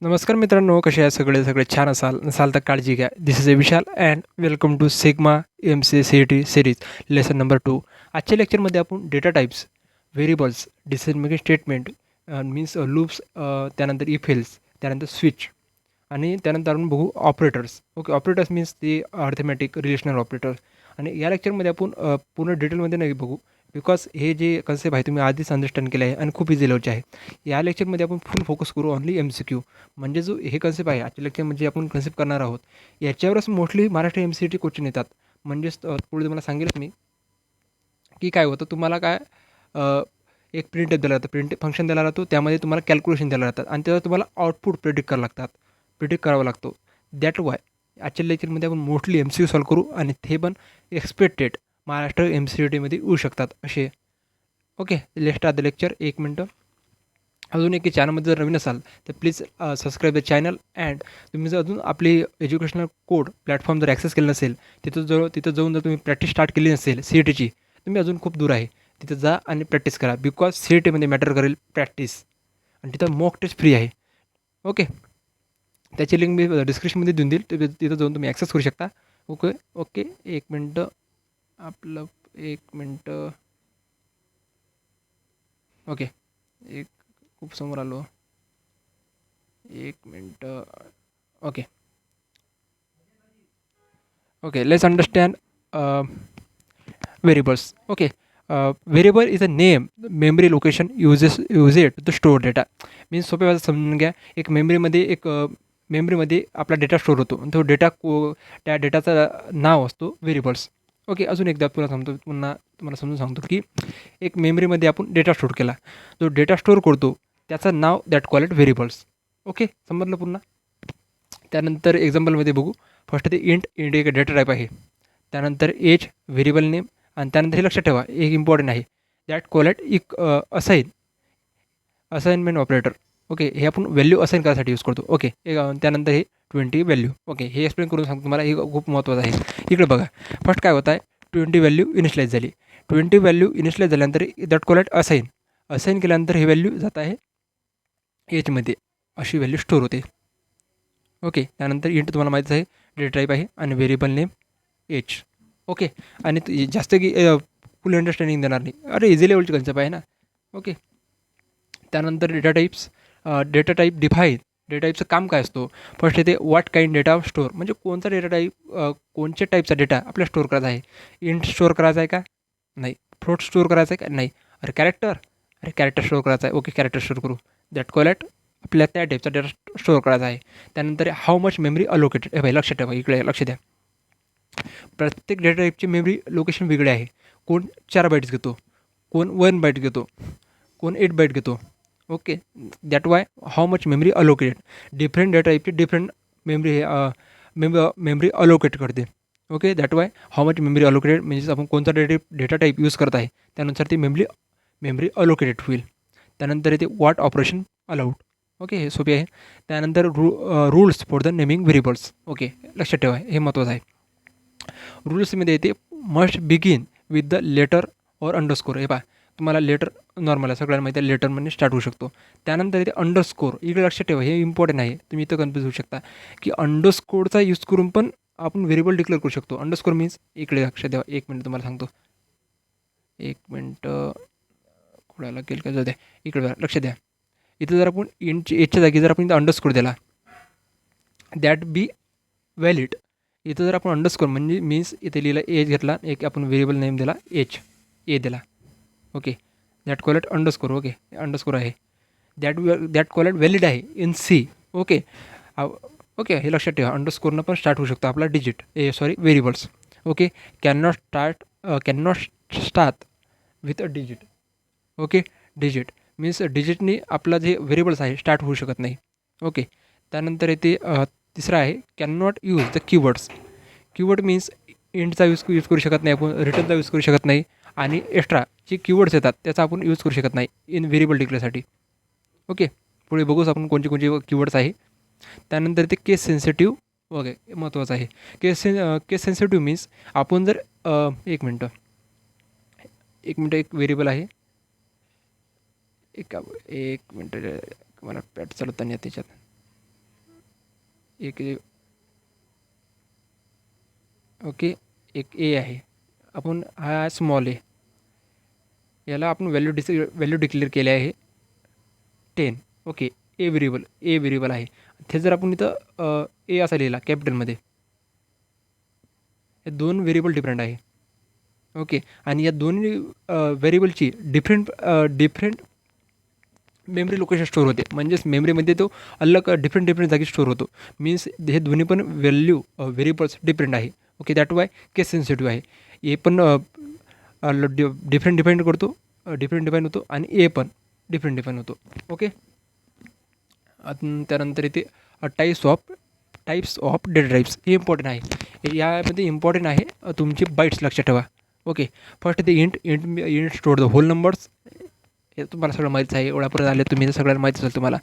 नमस्कार मित्रांनो, कसे आहे सगळे छान नसाल तर काळजी घ्या. This is a Vishal and welcome to Sigma MCA CET series lesson number 2. आजच्या लेक्चरमध्ये आपण data types, variables, decision making statement means loops, त्यानंतर इफ एल्स, त्यानंतर स्विच आणि त्यानंतर आपण बघू ऑपरेटर्स. ओके, ऑपरेटर्स मीन्स ते अर्थमॅटिक रिलेशनल ऑपरेटर्स. आणि या लेक्चरमध्ये आपण पूर्ण डिटेलमध्ये नाही बघू, बिकॉज हे जे कन्सेप्ट आहे तुम्ही आधीच अंडरस्टँड केलं आहे आणि खूप इझी लेवलचे आहे. या लेक्चरमध्ये आपण फुल फोकस करू ऑनली MCQ. म्हणजे जो हे कन्सेप्ट आहे आजच्या लेक्चर म्हणजे आपण कन्सेप्ट करणार आहोत, याच्यावरच मोस्टली महाराष्ट्र MCT क्वेश्चन येतात. म्हणजेच पुढे तुम्हाला सांगेलच मी की काय होतं. तुम्हाला काय एक प्रिंट दिला जातं, प्रिंट फंक्शन दिला जातो, त्यामध्ये तुम्हाला कॅल्क्युलेशन दिला जातात आणि त्यावर तुम्हाला आउटपुट प्रिडिक्ट करावा लागतो. दॅट वाय आजच्या लेक्चरमध्ये आपण मोस्टली MCQ सॉल्व करू आणि ते पण एक्सपेक्टेड महाराष्ट्र MCTमध्ये येऊ शकतात असे. Okay, let start the lecture. एक मिनटं. अजून एक चॅनलमध्ये जर नवीन असाल तर please subscribe the channel. And तुम्ही जर अजून आपली एज्युकेशनल कोड प्लॅटफॉर्म जर ॲक्सेस केलं नसेल, तिथं जाऊन जर तुम्ही प्रॅक्टिस स्टार्ट केली नसेल CETची, तुम्ही अजून खूप दूर आहे. तिथं जा आणि प्रॅक्टिस करा, बिकॉज CETमध्ये मॅटर करेल प्रॅक्टिस. आणि तिथं मॉक टेस्ट फ्री आहे. ओके, त्याची लिंक मी डिस्क्रिप्शनमध्ये देऊन देईल, तिथं जाऊन तुम्ही ॲक्सेस करू शकता. ओके ओके, एक मिनटं. आपलं एक मिनटं. ओके, एक खूप समोर आलो. एक मिनटं. Okay okay, let's understand variables. Okay, variable is a name, memory location use it to store data. Means सोप्या भाषेत समजून घ्या. मेमरीमध्ये आपला डेटा स्टोअर होतो आणि तो डेटा त्या डेटाचं नाव असतो व्हेरिएबल्स. ओके, अजून एकदा पुन्हा तुम्हाला समजून सांगतो की एक मेमरीमध्ये आपण डेटा स्टोअर केला, जो डेटा स्टोअर करतो त्याचं नाव that call it variables. Okay, समजलं पुन्हा. त्यानंतर एक्झाम्पलमध्ये बघू. फर्स्ट ते इंट एक डेटा टाईप आहे. त्यानंतर एज व्हेरिएबल नेम. आणि त्यानंतर हे लक्षात ठेवा, एक इम्पॉर्टंट आहे, that call it assignment operator. Okay, हे आपण व्हॅल्यू असाइन करायसाठी यूज करतो. ओके, त्यानंतर हे 20 व्हॅल्यू. ओके, हे एक्सप्लेन करून सांगतो तुम्हाला, हे खूप महत्त्वाचं आहे. इकडे बघा, फर्स्ट काय होत आहे, 20 व्हॅल्यू इनिशियलाइज झाली. 20 व्हॅल्यू इनिशियलाइज झाल्यानंतर दॅट कॉल इट असाइन केल्यानंतर हे व्हॅल्यू जात आहे एजमध्ये, अशी व्हॅल्यू स्टोअर होते. ओके, त्यानंतर इंट तुम्हाला माहीतच आहे, डेटा टाईप आहे आणि व्हेरिएबल नेम एज. ओके, आणि जास्त की फुल अंडरस्टँडिंग देणार नाही, अरे इझी लेवलची कन्सेप्ट आहे ना. ओके, त्यानंतर डेटा टाईप डिफाईन. डेटा टाईपचं काम काय असतो. फर्स्ट येते व्हॉट काइंड डेटा स्टोअर, म्हणजे कोणता डेटा टाईप, कोणत्या टाईपचा डेटा आपल्याला स्टोअर करायचा आहे. इंट स्टोअर करायचा आहे का, नाही. फ्लोट स्टोअर करायचा आहे का, नाही. अरे कॅरेक्टर स्टोअर करायचा आहे. ओके, कॅरेक्टर स्टोअर करू. दॅट कॉल ॲट आपल्या त्या टाईपचा डेटा स्टोअर करायचा आहे. त्यानंतर हाऊ मच मेमरी अलोकेटेड. हे भाई लक्षात ठेवा, इकडे लक्ष द्या. प्रत्येक डेटा टाईपची मेमरी लोकेशन वेगळे आहे. कोण 4 बाईट्स घेतो, कोण 1 बाईट घेतो, कोण 8 बाईट घेतो. Okay, that Y how much memory allocated. Different data टाईपची डिफरंट मेमरी अलोकेट करते. Okay, that Y how much memory allocated म्हणजे आपण कोणता डेटा टाईप यूज करत आहे त्यानुसार ती मेमरी अलोकेटेड होईल. त्यानंतर येते व्हॉट ऑपरेशन अलाउड. ओके, हे सोपे आहे. त्यानंतर rules for the naming variables. Okay, लक्षात ठेवा, हे महत्त्वाचं आहे. रूल्समध्ये येते must begin with the letter or underscore. हे पहा, तुम्हाला लेटर नॉर्मल आहे, सगळ्यांना माहिती आहे लेटर म्हणजे स्टार्ट होऊ शकतो. त्यानंतर इथे अंडरस्कोर, इकडे लक्षात ठेवा, हे इम्पॉर्टंट आहे. तुम्ही इथं कन्फ्यूज होऊ शकता की अंडरस्कोरचा यूज करून पण आपण व्हेरिएबल डिक्लेअर करू शकतो. अंडरस्कोर मीन्स, इकडे लक्षात द्या, एक मिनिट तुम्हाला सांगतो. एक मिनटं, खोडायला लागेल का, जाऊ द्या. इकडे लक्ष द्या, इथं जर आपण एजच्या जागी जर आपण इथं अंडरस्कोर दिला, दॅट बी व्हॅलिड. इथं जर आपण अंडरस्कोर म्हणजे मीन्स इथे लिहिला एज घेतला, एक आपण व्हेरिएबल नेम दिला एज, ए दिला. Okay, that call it underscore. Okay, underscore आहे. दॅट कॉल इट व्हॅलिड आहे इन सी. ओके ओके, हे लक्षात ठेवा, अंडरस्कोरनं पण स्टार्ट होऊ शकतो आपला व्हेरिएबल्स. Okay, cannot start with a digit. Okay, digit means डिजिटनी आपला जे व्हेरिएबल्स आहे स्टार्ट होऊ शकत नाही. ओके, त्यानंतर येते तिसरा आहे can not use the keywords. Keyword means इंटचा यूज करू शकत नाही आपण, रिटर्नचा यूज करू शकत नाही, आणि एक्स्ट्रा जे कीवर्ड्स येतात त्याचा आपण यूज करू शकत नाही इन व्हेरिएबल डिक्लेअरसाठी. ओके, पुढे बघूच आपण कोणते कीवर्ड्स आहे. त्यानंतर ते केस सेन्सिटिव्ह. ओके, महत्त्वाचं आहे. केस सेन्सिटिव्ह मीन्स आपण जर एक मिनटं एक व्हेरिएबल आहे, एक मिनटं, मला पॅट चालवता नाही त्याच्यात. एक ओके, एक ए आहे. आपण हा स्मॉल ए, याला आपण व्हॅल्यू डिक्लेअर केले आहे 10. ओके, ए व्हेरिएबल आहे. ते जर आपण इथं ए असा लिहिला कॅपिटलमध्ये, हे दोन व्हेरिएबल डिफरंट आहे. ओके, आणि या दोन्ही व्हेरिएबलची डिफरंट मेमरी लोकेशन स्टोअर होते. म्हणजेच मेमरीमध्ये तो अलग डिफरंट जागी स्टोअर होतो. मीन्स हे दोन्ही पण व्हेरिएबल्स डिफरंट आहे. Okay, that Y case sensitive आहे. ए पण डिफरंट डिफाईन होतो आणि ए पण डिफाईन होतो. ओके, त्यानंतर इथे टाईप्स ऑफ डेटा टाईप्स हे इम्पॉर्टंट आहे. यामध्ये इम्पॉर्टंट आहे तुमचे बाईट्स लक्षात ठेवा. ओके, फर्स्ट ते int store the whole numbers. हे तुम्हाला सगळं माहीत आहे, एवढ्यापर्यंत आले तुम्ही, सगळ्यांना माहीत असेल तुम्हाला.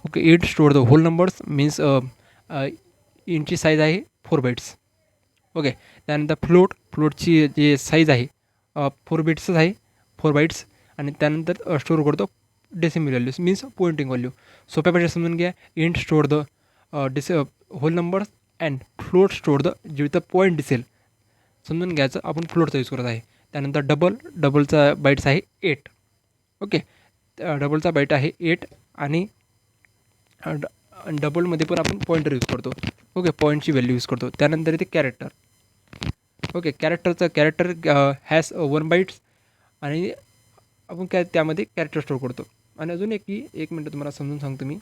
Okay, int store the whole numbers means इंटची साईज आहे 4 बाईट्स. ओके, त्यानंतर फ्लोटची जे साईज आहे 4 बिट्सच आहे, 4 बाईट्स. आणि त्यानंतर स्टोअर करतो decimal values means pointing value. सोप्या भाषेत समजून घ्या. Int store the whole numbers and float store the जिथं पॉईंट दिसेल समजून घ्यायचं आपण फ्लोटचा यूज करत आहे. त्यानंतर डबलचा बाईट्स आहे 8. ओके, डबलचा बाईट आहे 8 आणि डबलमध्ये पण आपण पॉईंटर यूज करतो. ओके, पॉईंटची व्हॅल्यू यूज करतो. त्यानंतर इथे character. Okay, character has 1 bytes आणि आपण त्यामध्ये कॅरेक्टर स्टोअर करतो. आणि अजून एक मिनटं तुम्हाला समजून सांगतो मी.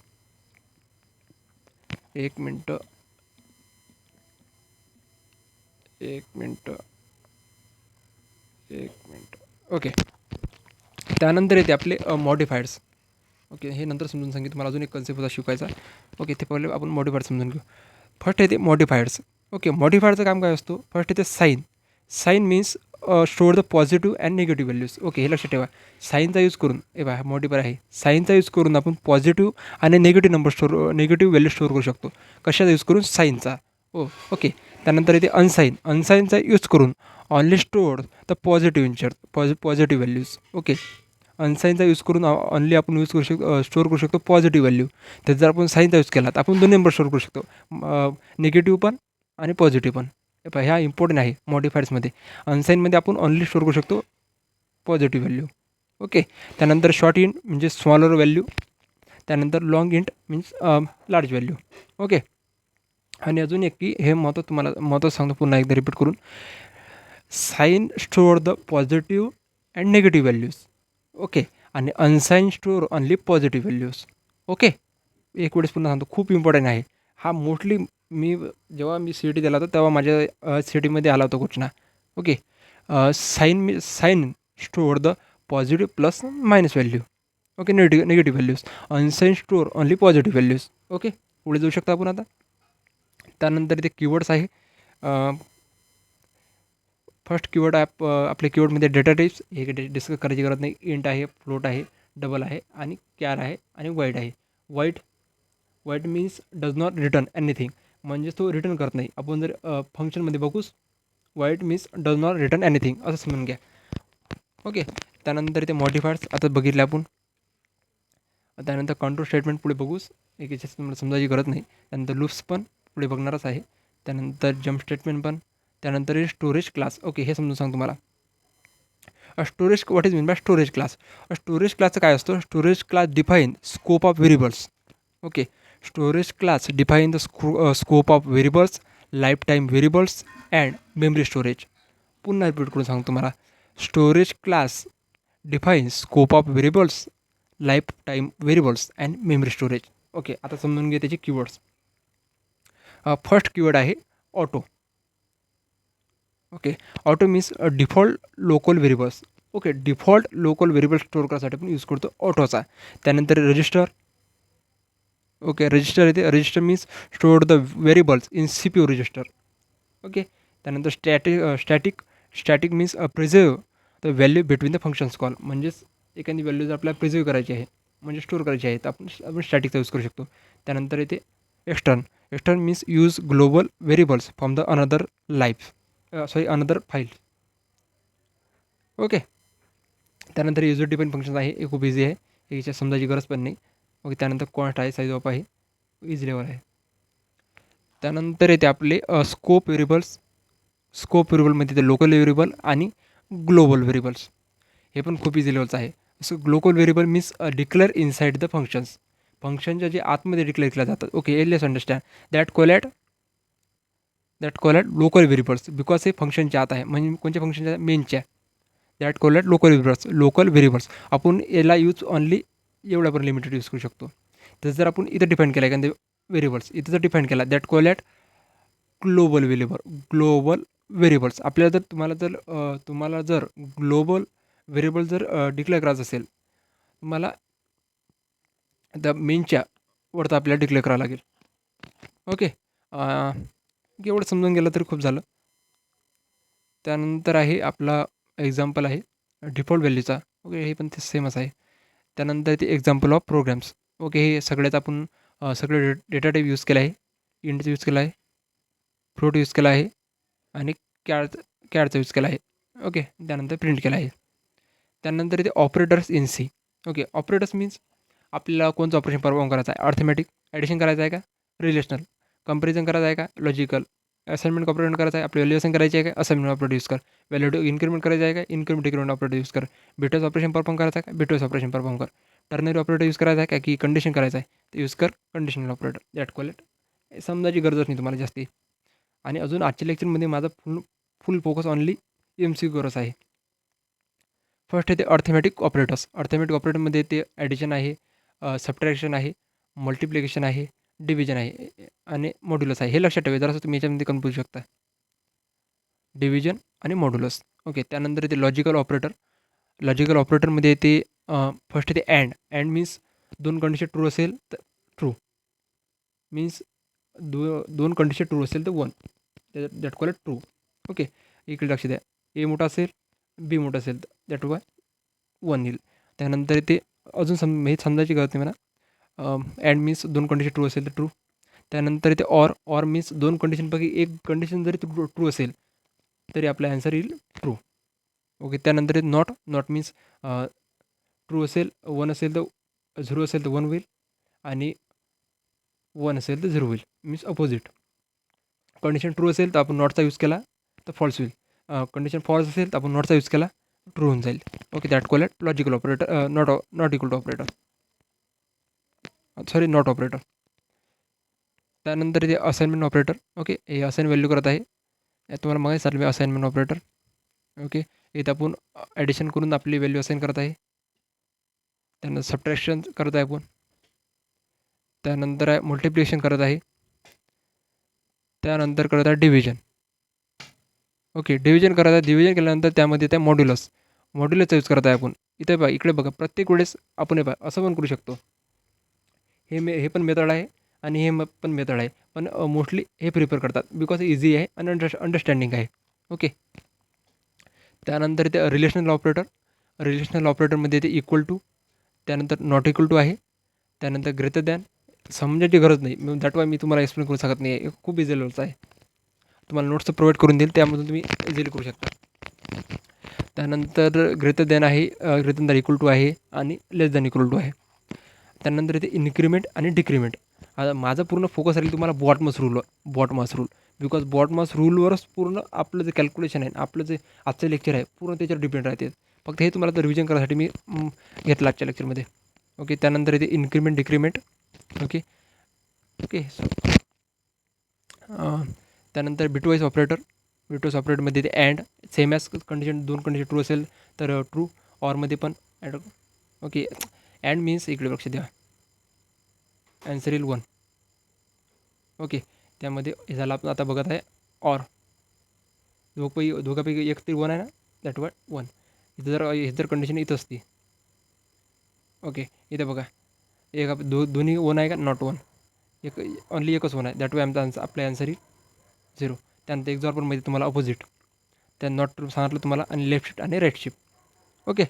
एक मिनटं. ओके, त्यानंतर येते आपले मॉडिफायर्स. ओके, हे नंतर समजून सांगितलं तुम्हाला. अजून एक कन्सेप्ट होता शिकायचा. ओके, ते पहिले आपण मॉडिफायर समजून घेऊ. फर्स्ट येते मॉडिफायर्स. ओके, मॉडिफायरचं काम काय असतो. फर्स्ट येते sign means store the positive and negative values. Okay, हे लक्षात ठेवा. साईनचा यूज करून बघा मॉडिफायर आहे. साईनचा यूज करून आपण पॉझिटिव्ह आणि निगेटिव्ह व्हॅल्यू स्टोअर करू शकतो. कशाचा यूज करून. साईनचा. ओके, त्यानंतर इथे अनसाईनचा यूज करून only store the positive values. Okay, अनसाईनचा यूज करून ऑनली आपण स्टोअर करू शकतो पॉझिटिव्ह व्हॅल्यू. तर जर आपण साईनचा यूज केला तर आपण दोन नंबर स्टोअर करू शकतो, निगेटिव्ह पण आणि पॉझिटिव्ह पण. ह्या इम्पॉर्टंट आहे मॉडिफायर्समध्ये. अनसाईनमध्ये आपण ऑनली स्टोअर करू शकतो पॉझिटिव्ह व्हॅल्यू. ओके, त्यानंतर शॉर्ट इंट म्हणजे स्मॉलर व्हॅल्यू. त्यानंतर long int means large value. Okay, आणि अजून एक की हे महत्त्व सांगतो पुन्हा एकदा रिपीट करून. Sign store the positive and negative values. Okay, आणि unsign store only positive values. Okay, एक वेळेस पुन्हा सांगतो, खूप इम्पॉर्टंट आहे हा. मोस्टली जेव्हा मी सी ई टी दिला होता तेव्हा माझ्या सी ई टीमध्ये आला होता question. Okay, sign store the positive plus minus value. Okay, negative values. Unsign store only positive values. Okay, पुढे जाऊ शकता आपण आता. त्यानंतर इथे कीवर्ड्स आहे. फर्स्ट कीवर्ड आपल्या कीवर्डमध्ये डेटा टाईप्स. हे डिस्कस करायची गरज नाही. इंट आहे, फ्लोट आहे, डबल आहे आणि कॅर आहे आणि वाईड आहे. Void means does not return anything. म्हणजेच तो रिटर्न करत नाही. आपण जर फंक्शनमध्ये बघूच, void means does not return anything असं समजून घ्या. ओके, त्यानंतर इथे मॉडिफायर्स आता बघितले आपण. त्यानंतर कंट्रोल स्टेटमेंट पुढे बघूच, एक याच्यात तुम्हाला समजायची गरज नाही. त्यानंतर लूप्स पण पुढे बघणारच आहे. त्यानंतर जम्प स्टेटमेंट पण. त्यानंतर स्टोरेज क्लास. ओके, हे समजून सांग तुम्हाला. Storage what is mean by storage class. Storage क्लासचं काय असतं. Storage class define scope of variables. Okay, storage class define the scope of variables, life time variables and memory storage. पुन्हा repeat करून सांगतो तुम्हाला. Storage class define scope of variables, life time variables and memory storage. Okay, आता समजून घे त्याचे कीवर्ड्स. First keyword आहे auto. Okay, auto means default local variables. Okay, default local variable store करायसाठी आपण यूज करतो ऑटोचा. त्यानंतर register. Okay, register means store the variables in C P U register. Okay, त्यानंतर static means preserve the value between the functions call. म्हणजेच एखादी value जर आपल्याला प्रिझर्व करायची आहे म्हणजे स्टोअर करायची आहे तर आपण स्टॅटिकचा यूज करू शकतो. त्यानंतर येते extern means use global variables from the another file. Okay, त्यानंतर युजर डिपेंड फंक्शन आहे. हे खूप इझी आहे, याच्यात समजायची गरज पण नाही. ओके, त्यानंतर कॉन्स्ट आहे, साईज ऑफ आहे, इझी लेवल आहे. त्यानंतर येते आपले स्कोप व्हेरिएबल्स. स्कोप व्हेरिएबलमध्ये ते लोकल व्हेरिएबल आणि ग्लोबल व्हेरिएबल्स. हे पण खूप इझी लेवलचं आहे. So global variable means declare inside the functions. फंक्शनच्या जे आतमध्ये डिक्लेअर केल्या जातात. Okay, let's understand that call at local variables because हे फंक्शनच्या आत आहे. म्हणजे कोणत्या फंक्शनच्या मेनच्या. That call at local variables. आपण याला यूज ऑनली एवढ्यापर्यंत लिमिटेड यूज करू शकतो. तर जर आपण इथं डिफाईन केला एखाद्या व्हेरिएबल्स इथं जर डिफाईन केला that call at global variables. आपल्याला जर तुम्हाला जर ग्लोबल व्हेरिएबल जर डिक्लेअर करायचं असेल तुम्हाला त्या मेनच्या वरती आपल्याला डिक्लेअर करावं लागेल. ओके, एवढं समजून गेलं तरी खूप झालं. त्यानंतर आहे आपला एक्झाम्पल आहे डिफॉल्ट व्हॅल्यूचा. ओके, हे पण ते सेमच आहे. त्यानंतर ते एक्झाम्पल ऑफ प्रोग्राम्स. ओके, हे सगळ्यात आपण सगळे डेटा टाईप यूज केला आहे. इंटचा यूज केला आहे, फ्लोट यूज केला आहे आणि कॅरचा यूज केला आहे. ओके, त्यानंतर प्रिंट केला आहे. त्यानंतर इथे operators in C. Okay, operators means आपल्याला कोणतं ऑपरेशन परफॉर्म करायचं आहे. अर्थमॅटिक ॲडिशन करायचं आहे का, रिलेशनल कंपॅरिझन करायचं आहे का, लॉजिकल असाइनमेंट ऑपरेशन करायचं आहे, आपली व्हॅल्युएशन करायची आहे का, असाइनमेंट ऑपरेटर यूज कर. व्हॅल्यू इन्क्रीमेंट करायचं आहे का, इन्क्रीमेंट डिक्रीमेंट ऑपरेटर यूज कर. बिटवाईज ऑपरेशन परफॉर्म करायचं आहे का, बिटवाईज ऑपरेशन परफॉर्म कर. टर्नरी ऑपरेटर यूज करायचा आहे का, की कंडिशन करायचं आहे ते यूज कर conditional operator. That call it. समजायची गरजच नाही तुम्हाला जास्ती. आणि अजून आजच्या लेक्चरमध्ये माझा फुल फोकस ऑनली MCQवरच आहे. फर्स्ट आहे ते अर्थमॅटिक ऑपरेटर्स. अर्थमॅटिक ऑपरेटरमध्ये ते ॲडिशन आहे, सबट्रॅक्शन आहे, मल्टिप्लिकेशन आहे, डिव्हिजन आहे आणि मॉड्युलस आहे. हे लक्षात ठेवा, जरासं तुम्ही याच्यामध्ये कन्फ्यूज शकता. डिव्हिजन आणि मॉड्युलस. ओके, त्यानंतर ते लॉजिकल ऑपरेटर. लॉजिकल ऑपरेटरमध्ये ते फर्स्ट ते अँड मीन्स दोन कंडिशन ट्रू असेल तर ट्रू मीन्स दोन कंडिशन ट्रू असेल तर 1. That call it true. Okay, इकडे लक्ष द्या. ए मोठा असेल, बी मोठा असेल तर दॅट वाय 1 येईल. त्यानंतर ते अजून हे समजायची गरज नाही मला. अँड मीन्स दोन कंडिशन ट्रू असेल तर ट्रू. त्यानंतर ते ऑर मीन्स दोन कंडिशनपैकी एक कंडिशन जरी ट्रू असेल तरी आपला ॲन्सर येईल ट्रू. ओके, त्यानंतर नॉट मीन्स ट्रू असेल 1 असेल तर 0 असेल तर 1 होईल आणि 1 असेल तर 0 होईल मीन्स अपोजिट. कंडिशन ट्रू असेल तर आपण नॉटचा यूज केला तर फॉल्स होईल. कंडिशन फॉल्स असेल तर आपण नॉटचा यूज केला ट्रू होऊन जाईल. Okay, that call it logical operator. Not equal to operator. Sorry, not operator. त्यानंतर इथे असाइनमेंट ऑपरेटर. ओके, हे असाइन व्हॅल्यू करत आहे. तुम्हाला माहिती चालू आहे असाइनमेंट ऑपरेटर. ओके, इथं आपण ॲडिशन करून आपली व्हॅल्यू असाइन करत आहे. त्यानंतर सबट्रॅक्शन करत आहे आपण. त्यानंतर आहे मल्टिप्लिकेशन करत आहे. त्यानंतर करत आहे डिव्हिजन. ओके, डिव्हिजन करत आहे. डिव्हिजन केल्यानंतर त्यामध्ये त्या मॉड्युलसचा यूज करत आहे आपण. इकडे बघा प्रत्येक वेळेस आपण असं पण करू शकतो. हे पण मेथड आहे आणि हे पण मेथड आहे, पण मोस्टली हे प्रिफर करतात बिकॉज इझी आहे आणि अंडरस्टँडिंग आहे. ओके, त्यानंतर ते रिलेशनल ऑपरेटर. रिलेशनल ऑपरेटरमध्ये ते इक्वल टू, त्यानंतर नॉट इक्वल टू आहे, त्यानंतर ग्रेटर दॅन. समजायची गरज नाही, दॅट वाय मी तुम्हाला एक्सप्लेन करू शकत नाही आहे. खूप इझी लेवलचं आहे. तुम्हाला नोट्स प्रोव्हाइड करून देईल, त्यामधून तुम्ही इझिली करू शकता. त्यानंतर ग्रेटर दॅन आहे, ग्रेटर दॅन इक्वल टू आहे आणि लेस दॅन इक्वल टू आहे. त्यानंतर इथे इन्क्रीमेंट आणि डिक्रीमेंट. आता माझा पूर्ण फोकस राहील तुम्हाला बॉटमास रूल बिकॉज बॉटमास रूलवरच पूर्ण आपलं जे कॅल्क्युलेशन आहे, आपलं जे आजचं लेक्चर आहे पूर्ण त्याच्यावर डिपेंड राहते. फक्त हे तुम्हाला तर रिव्हिजन करायसाठी मी घेतलं आजच्या लेक्चरमध्ये. ओके, त्यानंतर इथे इन्क्रीमेंट डिक्रीमेंट. ओके ओके त्यानंतर बिटवाईज ऑपरेटरमध्ये ते अँड सेम ॲज कंडिशन, दोन कंडिशन ट्रू असेल तर ट्रू. ऑरमध्ये पण ॲड. ओके, अँड मीन्स इकडे लक्ष द्या, ॲन्सर येईल 1. ओके, त्यामध्ये हे झालं आपण आता बघत आहे ऑर. दोघापैकी एक तरी 1 आहे ना, दॅट वाय 1. इथं जर कंडिशन इथं असती. ओके, इथं बघा एक दोन्ही 1 आहे का, नॉट 1. ओनली एकच 1 आहे, दॅट वाय आमचा आपला ॲन्सर येईल 0. त्यानंतर एक्झाम्पलमध्ये तुम्हाला अपोजिट, त्या नॉट ट्रू सांगितलं तुम्हाला आणि लेफ्ट शिफ्ट आणि राईट शिफ्ट. ओके,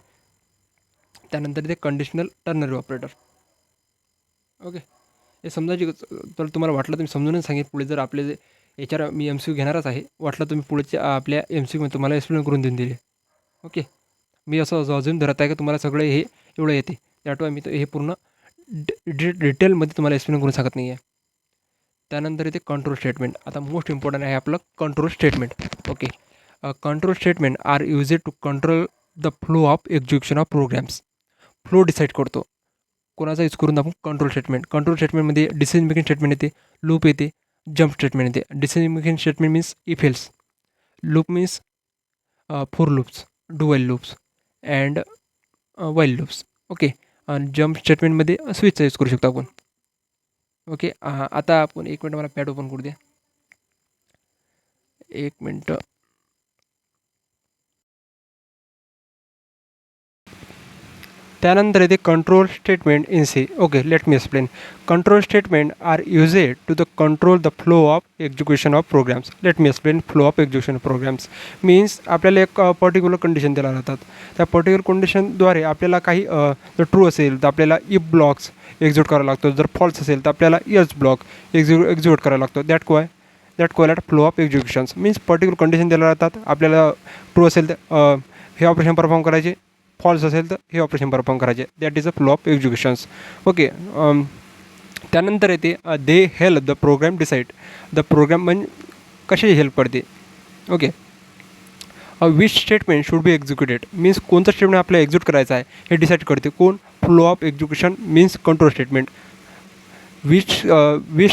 त्यानंतर इथे कंडिशनल टर्नरी ऑपरेटर. ओके, हे समजायची तर तुम्हाला वाटलं तुम्ही समजूनच सांगितलं. पुढे जर आपले याच्यावर मी MCQ घेणारच आहे, वाटलं तुम्ही पुढच्या आपल्या MCQमध्ये तुम्हाला एक्सप्लेन करून देऊन दिले. ओके, मी असं अजून धरत आहे की तुम्हाला सगळं हे एवढं येते, दॅट वाय मी हे पूर्ण डिटेलमध्ये तुम्हाला एक्सप्लेन करून सांगत नाही आहे. त्यानंतर येते कंट्रोल स्टेटमेंट. आता मोस्ट इम्पॉर्टंट आहे आपलं control statement. Okay, control statement are used to control the flow of execution of programs. Flow decide करतो कोणाचा यूज करून आपण कंट्रोल स्टेटमेंट. कंट्रोल स्टेटमेंटमध्ये डिसिजन मेकिंग स्टेटमेंट येते, लूप येते, जम्प स्टेटमेंट येते. Decision making statement means if else, loop means for loops, do while loops and while loops. Okay, आणि jump स्टेटमेंटमध्ये स्विचचा यूज करू शकतो आपण. ओके, आता आपण एक मिनटं मला पॅड ओपन करू द्या, एक मिनटं. त्यानंतर येते control statement in C. Okay, let me explain. Control statement are used to the control the flow of execution of programs. Let me explain. Flow of execution of programs means आपल्याला एक particular condition दिल्या जातात. त्या particular कंडिशनद्वारे आपल्याला काही जर true असेल तर आपल्याला इफ ब्लॉक्स एक्झिक्यूट करावा लागतो, जर फॉल्स असेल तर आपल्याला एल्स ब्लॉक एक्झिक्यूट करावा लागतो. That called flow of executions. Means particular condition दिल्या जातात, आपल्याला ट्रू असेल तर हे ऑपरेशन परफॉर्म करायचे, फॉल्स असेल तर हे ऑपरेशन परफॉर्म करायचे. That is a flow of executions. Okay, त्यानंतर येते they help the program decide. The program म्हणजे कशाची हेल्प पडते. Okay, which statement should be executed means कोणतं स्टेटमेंट आपल्याला एक्झिक्यूट करायचं आहे हे डिसाईड करते कोण. Flow of execution means control statement. Which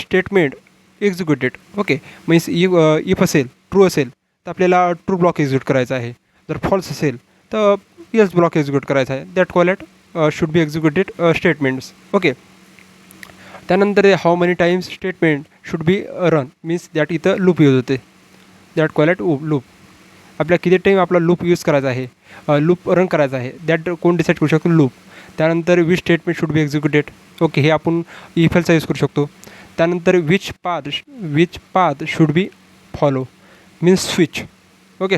statement executed. Okay, means if असेल, ट्रू असेल तर आपल्याला ट्रू ब्लॉक एक्झिक्यूट करायचा आहे, जर फॉल्स असेल तर येस ब्लॉक एक्झिक्यूट करायचा आहे. That call at should be executed statements. Okay, त्यानंतर how many times statement should be run means that इथं लूप यूज होते. That call at loop. आपल्याला किती टाईम आपला लूप यूज करायचा आहे, लूप रन करायचा आहे, दॅट कोण डिसाईड करू शकतो, लूप. त्यानंतर which statement should be executed. Okay, हे आपण इफ एल्सचा यूज करू शकतो. त्यानंतर which path should be follow means switch. Okay,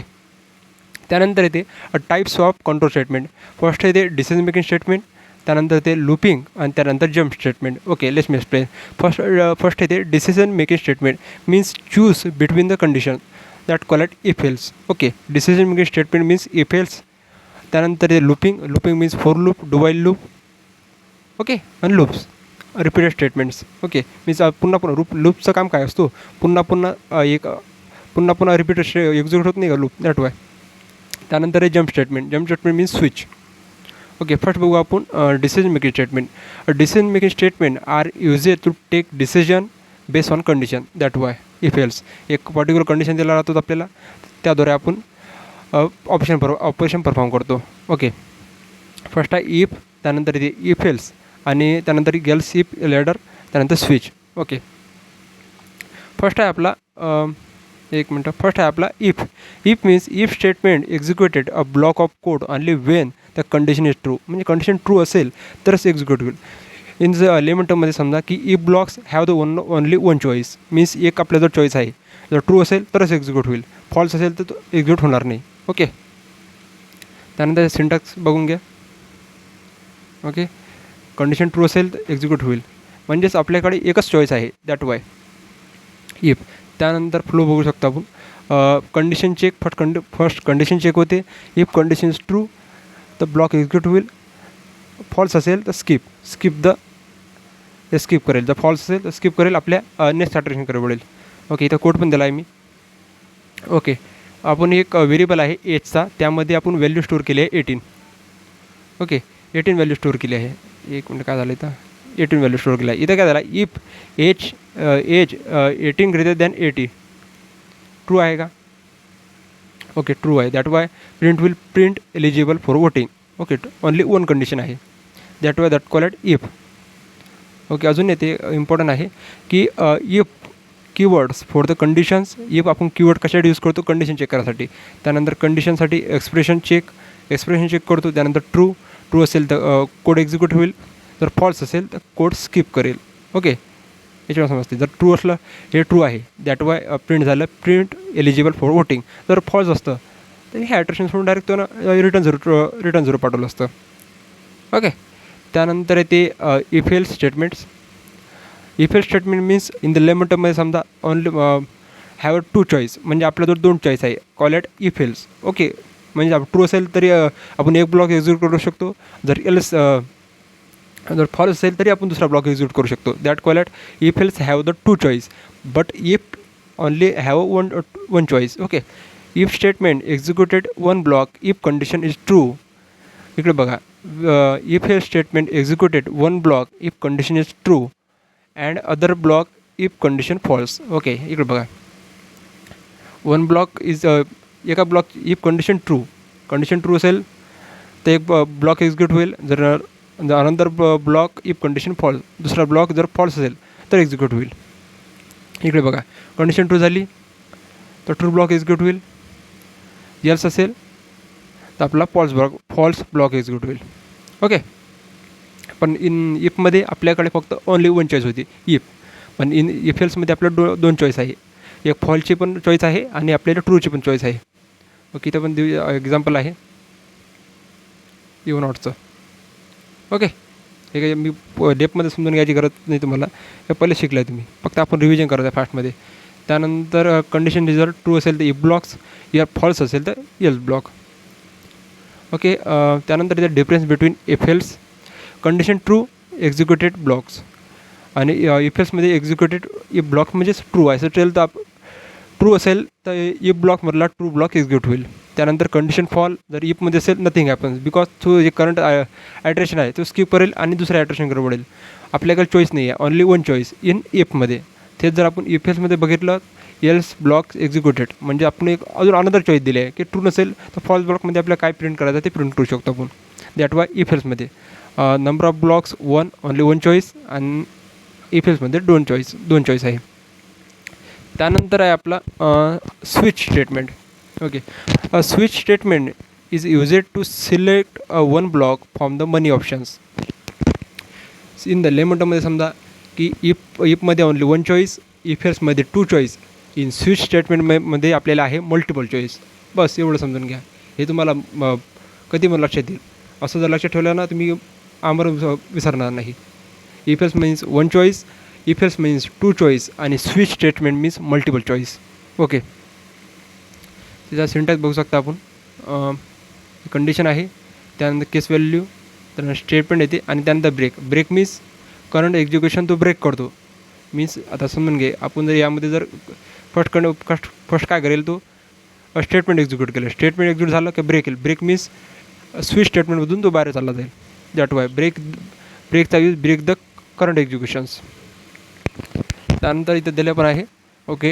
त्यानंतर येते types of control statement. First येते डिसिजन मेकिंग स्टेटमेंट, त्यानंतर ते लूपिंग आणि त्यानंतर jump statement. Okay, let's me explain. First येते decision making statement means choose between the condition. That call at if else. Okay, decision making statement means if else. त्यानंतर ते looping means for loop, do while loop. Okay, आणि loops repeated statements. Okay, means पुन्हा लूपचं काम काय असतो, पुन्हा repeated execute होत नाही का लूप, दॅट वाय. त्यानंतर आहे jump statement means switch. Okay, first बघू आपण decision making statement. Decision making statement are used to take decision based on condition. That why if else. एक पर्टिक्युलर कंडिशन दिला जातो आपल्याला, त्याद्वारे आपण ऑपरेशन परफॉर्म करतो. ओके, फर्स्ट आहे इफ, त्यानंतर इथे इफ एल्स आणि त्यानंतर एल्स इफ लॅडर, त्यानंतर स्विच. ओके, फर्स्ट आहे आपला फर्स्ट आहे आपला if. If means if statement executed a block of code only Wien the condition is true. म्हणजे कंडिशन ट्रू असेल तरच एक्झिक्यूट होईल. इन द एलिमेंट टर्ममध्ये समजा की if blocks have the only one choice means एक आपला जर चॉईस आहे, जर ट्रू असेल तरच एक्झिक्यूट होईल, फॉल्स असेल तर तो एक्झिक्यूट होणार नाही. ओके, त्यानंतर सिंटॅक्स बघून घ्या. ओके, कंडिशन ट्रू असेल तर एक्झिक्यूट होईल, म्हणजेच आपल्याकडे एकच चॉईस आहे, दॅट वाय इफ. त्यानंतर फ्लो बघू शकतो आपण. Condition check, first condition check होते. इफ कंडिशन इज ट्रू तर ब्लॉक एक्झिक्यूट होईल, फॉल्स असेल तर स्किप करेल, जर फॉल्स असेल तर स्किप करेल, आपल्या नेक्स्ट ऑपरेशनकडे वळेल. ओके, इथं कोड पण दिला आहे मी. ओके, आपण एक व्हेरिएबल आहे एजचा, त्यामध्ये आपण व्हॅल्यू स्टोअर केली आहे 18. ओके, 18 व्हॅल्यू स्टोअर केली आहे. एक मिनट, काय झालं इथं, 18 व्हॅल्यू स्टोअर केला आहे. इथं काय झालं, if age 18 greater than 80 true आहे का. ओके, ट्रू आहे. That why print eligible for voting. Okay, only one condition आहे, that why that call at if. Okay, अजून येते इम्पॉर्टंट आहे की if keywords for the conditions. If आपण keyword कशासाठी यूज करतो, कंडिशन चेक करायसाठी. त्यानंतर कंडिशनसाठी एक्सप्रेशन चेक करतो. त्यानंतर ट्रू असेल तर कोड एक्झिक्यूट होईल, जर फॉल्स असेल तर कोड स्किप करेल. ओके, याच्यावर समजते. जर ट्रू असलं, हे ट्रू आहे, दॅट वाय प्रिंट झालं, प्रिंट एलिजिबल फॉर वोटिंग. जर फॉल्स असतं तर हे ॲट्रेशन सोडून डायरेक्ट तो रिटर्न झिरो पाठवलं असतं. ओके, त्यानंतर येते if else statements. If else statement means in the lemon टर्ममध्ये समजा ओनली हॅव टू चॉईस, म्हणजे आपल्याजवळ दोन चॉईस आहे, call at if else. Okay, म्हणजे ट्रू असेल तरी आपण एक ब्लॉक एक्झिक्यूट करू शकतो, जर जर फॉल्स असेल तरी आपण दुसरा ब्लॉक एक्झिक्यूट करू शकतो. That call at if else have the two choice but if only have one choice. Okay, if statement executed one block if condition is true. इकडे बघा, इफ हे statement executed one block if condition is true and other block if condition false. Okay, इकडे बघा, one block is एका block if condition true असेल तर एक block execute होईल. जर अनंतर ब्लॉक इफ कंडिशन फॉल्स, दुसरा ब्लॉक जर फॉल्स असेल तर एक्झिक्यूट होईल. इकडे बघा, कंडिशन ट्रू झाली तर ट्रू ब्लॉक एक्झिक्यूट होईल. येल्स असेल तर आपला फॉल्स ब्लॉक एक्झिक्यूट होईल. ओके, पण इन इफमध्ये आपल्याकडे फक्त ओनली वन चॉईस होती इफ, पण इन इफ एल्समध्ये आपल्याला दोन चॉईस आहे. एक फॉल्सची पण चॉईस आहे आणि आपल्याला ट्रूची पण चॉईस आहे. ओके, इथं पण एक्झाम्पल आहे इव्ह नॉटचं. ओके, हे काही मी डेपमध्ये समजून घ्यायची गरज नाही तुम्हाला, हे पहिले शिकलं आहे तुम्ही, फक्त आपण रिव्हिजन करत आहे फास्टमध्ये. त्यानंतर कंडिशन रिझल्ट ट्रू असेल तर इफ ब्लॉक्स, या फॉल्स असेल तर एल्स ब्लॉक. ओके, त्यानंतर इथे difference between if else, condition true executed blocks आणि इफ एल्समध्ये एक्झिक्युटेड इफ ब्लॉक म्हणजेच ट्रू आहे असेल तर ट्रू असेल तर इफ ब्लॉकमधला ट्रू ब्लॉक एक्झिक्यूट होईल. त्यानंतर कंडिशन फॉल, जर इफमध्ये असेल नथिंग हॅपन्स बिकॉज तो जे करंट ॲट्रेशन आहे तो स्किप करेल आणि दुसऱ्या ॲट्रेशनकडे वळेल. आपल्याकडे चॉईस नाही आहे, ओनली वन चॉईस इन इफमध्ये. तेच जर आपण इफ एल्समध्ये बघितलं, एल्स ब्लॉक एक्झिक्युटेड म्हणजे आपण एक अजून अनदर चॉईस दिली आहे की ट्रू नसेल तर फॉल्स ब्लॉकमध्ये आपल्याला काय प्रिंट करायचं ते प्रिंट करू शकतो आपण. दॅट वाय इफ एल्समध्ये number of blocks one, only one choice, आणि इफ एल्समध्ये दोन चॉईस आहे. त्यानंतर आहे आपला switch statement. Okay, switch statement is used to select one block from the many options. In the लेमंटमध्ये समजा की इफमध्ये ओनली वन चॉईस, इफ एल्समध्ये टू चॉईस, इन स्विच स्टेटमेंटमध्ये आपल्याला आहे मल्टिपल चॉईस. बस एवढं समजून घ्या. हे तुम्हाला कधी पण लक्षात येईल. असं जर लक्षात ठेवलं ना तुम्ही आम्हाला विसरणार नाही. If else means one choice, if else means two choice आणि switch statement means multiple choice. Okay, त्याचा सिंटॅक्स बघू शकता आपण. कंडिशन आहे, त्यानंतर केस व्हॅल्यू, त्यानंतर स्टेटमेंट येते आणि त्यानंतर ब्रेक मीन्स करंट एक्झिक्युशन तो ब्रेक करतो. मीन्स आता समजून घे, आपण जर यामध्ये जर फर्स्ट काय करेल तो स्टेटमेंट एक्झिक्यूट केलं, स्टेटमेंट एक्झिक्यूट झालं की ब्रेक येईल. ब्रेक मीन्स स्विच स्टेटमेंटमधून तो बाहेर चालला जाईल. दॅट वाय ब्रेकचा use break the current executions. त्यानंतर इथं दिलं पण आहे. ओके,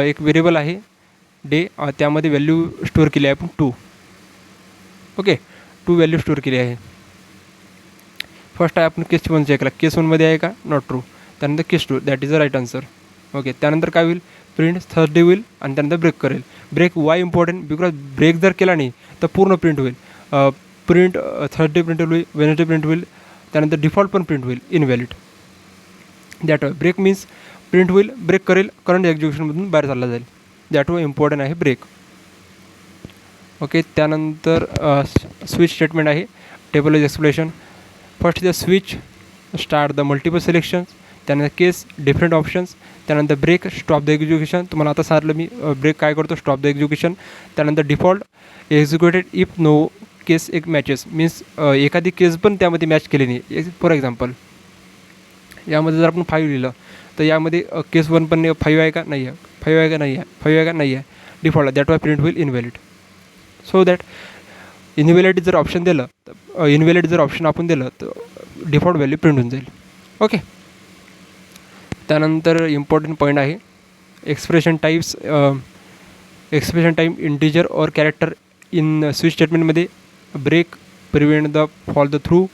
एक व्हेरिएबल आहे डे, त्यामध्ये व्हॅल्यू स्टोअर केली आहे आपण 2. ओके, 2 व्हॅल्यू स्टोअर केली आहे. फर्स्ट आहे आपण केस 1 चेक केला, केस 1मध्ये आहे का नॉट ट्रू. त्यानंतर case 2 that is a right answer. Okay, त्यानंतर काय होईल, प्रिंट थर्सडे होईल आणि त्यानंतर ब्रेक करेल. Break why important, because break जर केला नाही तर पूर्ण प्रिंट होईल. प्रिंट थर्सडे प्रिंट होईल, वेनसडे प्रिंट होईल, त्यानंतर डिफॉल्ट पण प्रिंट होईल invalid. That why break means print होईल, ब्रेक करेल, करंट एक्झिक्युशनमधून बाहेर चालला जाईल. दॅट वाय इम्पॉर्टंट आहे ब्रेक. ओके, त्यानंतर स्विच स्टेटमेंट आहे, table is explanation. First the switch start the multiple selections, त्यानंतर केस डिफरंट ऑप्शन्स, त्यानंतर ब्रेक स्टॉप द एक्झिक्युशन. तुम्हाला आता सांगितलं मी ब्रेक काय करतो, स्टॉप द एक्झिक्युशन. त्यानंतर डिफॉल्ट एक्झिक्युटेड इफ नो केस एक मॅचेस, मीन्स एखादी केस पण त्यामध्ये मॅच केली नाही. फॉर एक्झाम्पल यामध्ये जर आपण 5 लिहिलं तर यामध्ये केस 1 पण 5 आहे का नाही आहे, 5 आहे का नाही आहे, 5 आहे का नाही आहे, डिफॉल्ट आहे. दॅट वाय प्रिंट होईल इनव्हॅलिड. सो दॅट इनव्हॅलिड जर ऑप्शन दिलं, इनव्हॅलिड जर ऑप्शन आपण दिलं तर डिफॉल्ट व्हॅल्यू प्रिंट होऊन जाईल. ओके, त्यानंतर इम्पॉर्टंट पॉईंट आहे expression types. Expression type integer or character in switch स्टेटमेंटमध्ये break, prevent the, fall the through.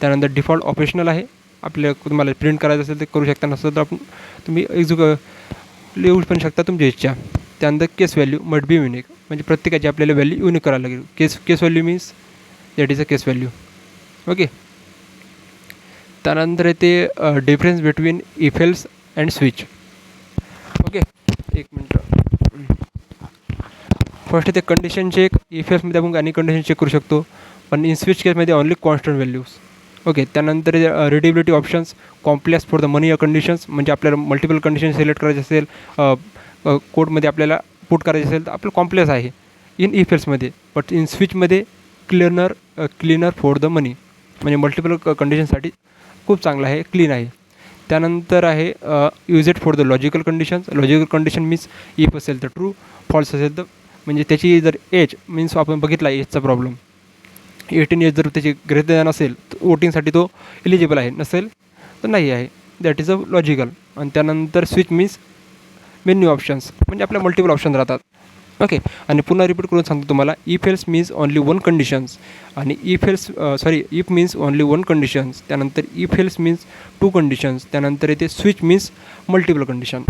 त्यानंतर डिफॉल्ट ऑपरेशनल आहे, आपल्या तुम्हाला प्रिंट करायचं असेल ते करू शकता, नसेल तर आपण तुम्ही लिहू पण शकता तुमची इच्छा. त्यानंतर case value must be unique, म्हणजे प्रत्येकाची आपल्याला व्हॅल्यू युनिक करायला लागेल. Case value means that is a case value. Okay, त्यानंतर येते difference between if else and switch. Okay, एक मिनटं. फर्स्ट येते कंडिशन चेक. इफ एल्समध्ये आपण आणि कंडिशन चेक करू शकतो, पण इन स्विच केसमध्ये ओनली कॉन्स्टंट व्हॅल्यूज. ओके, त्यानंतर readability options, complex for the money conditions, म्हणजे आपल्याला मल्टिपल कंडिशन सिलेक्ट करायचे असेल, कोडमध्ये आपल्याला पुट करायचे असेल तर आपलं कॉम्प्लेक्स आहे इन इफ एल्समध्ये. बट इन स्विचमध्ये क्लिनर फॉर द मनी, म्हणजे मल्टिपल कंडिशनसाठी खूप चांगला आहे, क्लीन आहे. त्यानंतर आहे use it for the logical conditions. Logical condition means if असेल तर ट्रू, फॉल्स असेल तर म्हणजे त्याची जर एज मीन्स आपण बघितला एजचा प्रॉब्लेम, 18 एज जर त्याची ग्रेटर दॅन असेल तर वोटिंगसाठी तो एलिजिबल आहे, नसेल तर नाही आहे. That is a logical. आणि त्यानंतर स्विच मीन्स मेन्यू ऑप्शन्स, म्हणजे आपल्या मल्टिपल ऑप्शन राहतात. ओके. आणि पुन्हा रिपीट करून सांगतो तुम्हाला, if else means only one conditions, आणि if means only one conditions. त्यानंतर if else means two conditions. त्यानंतर येते switch means multiple condition.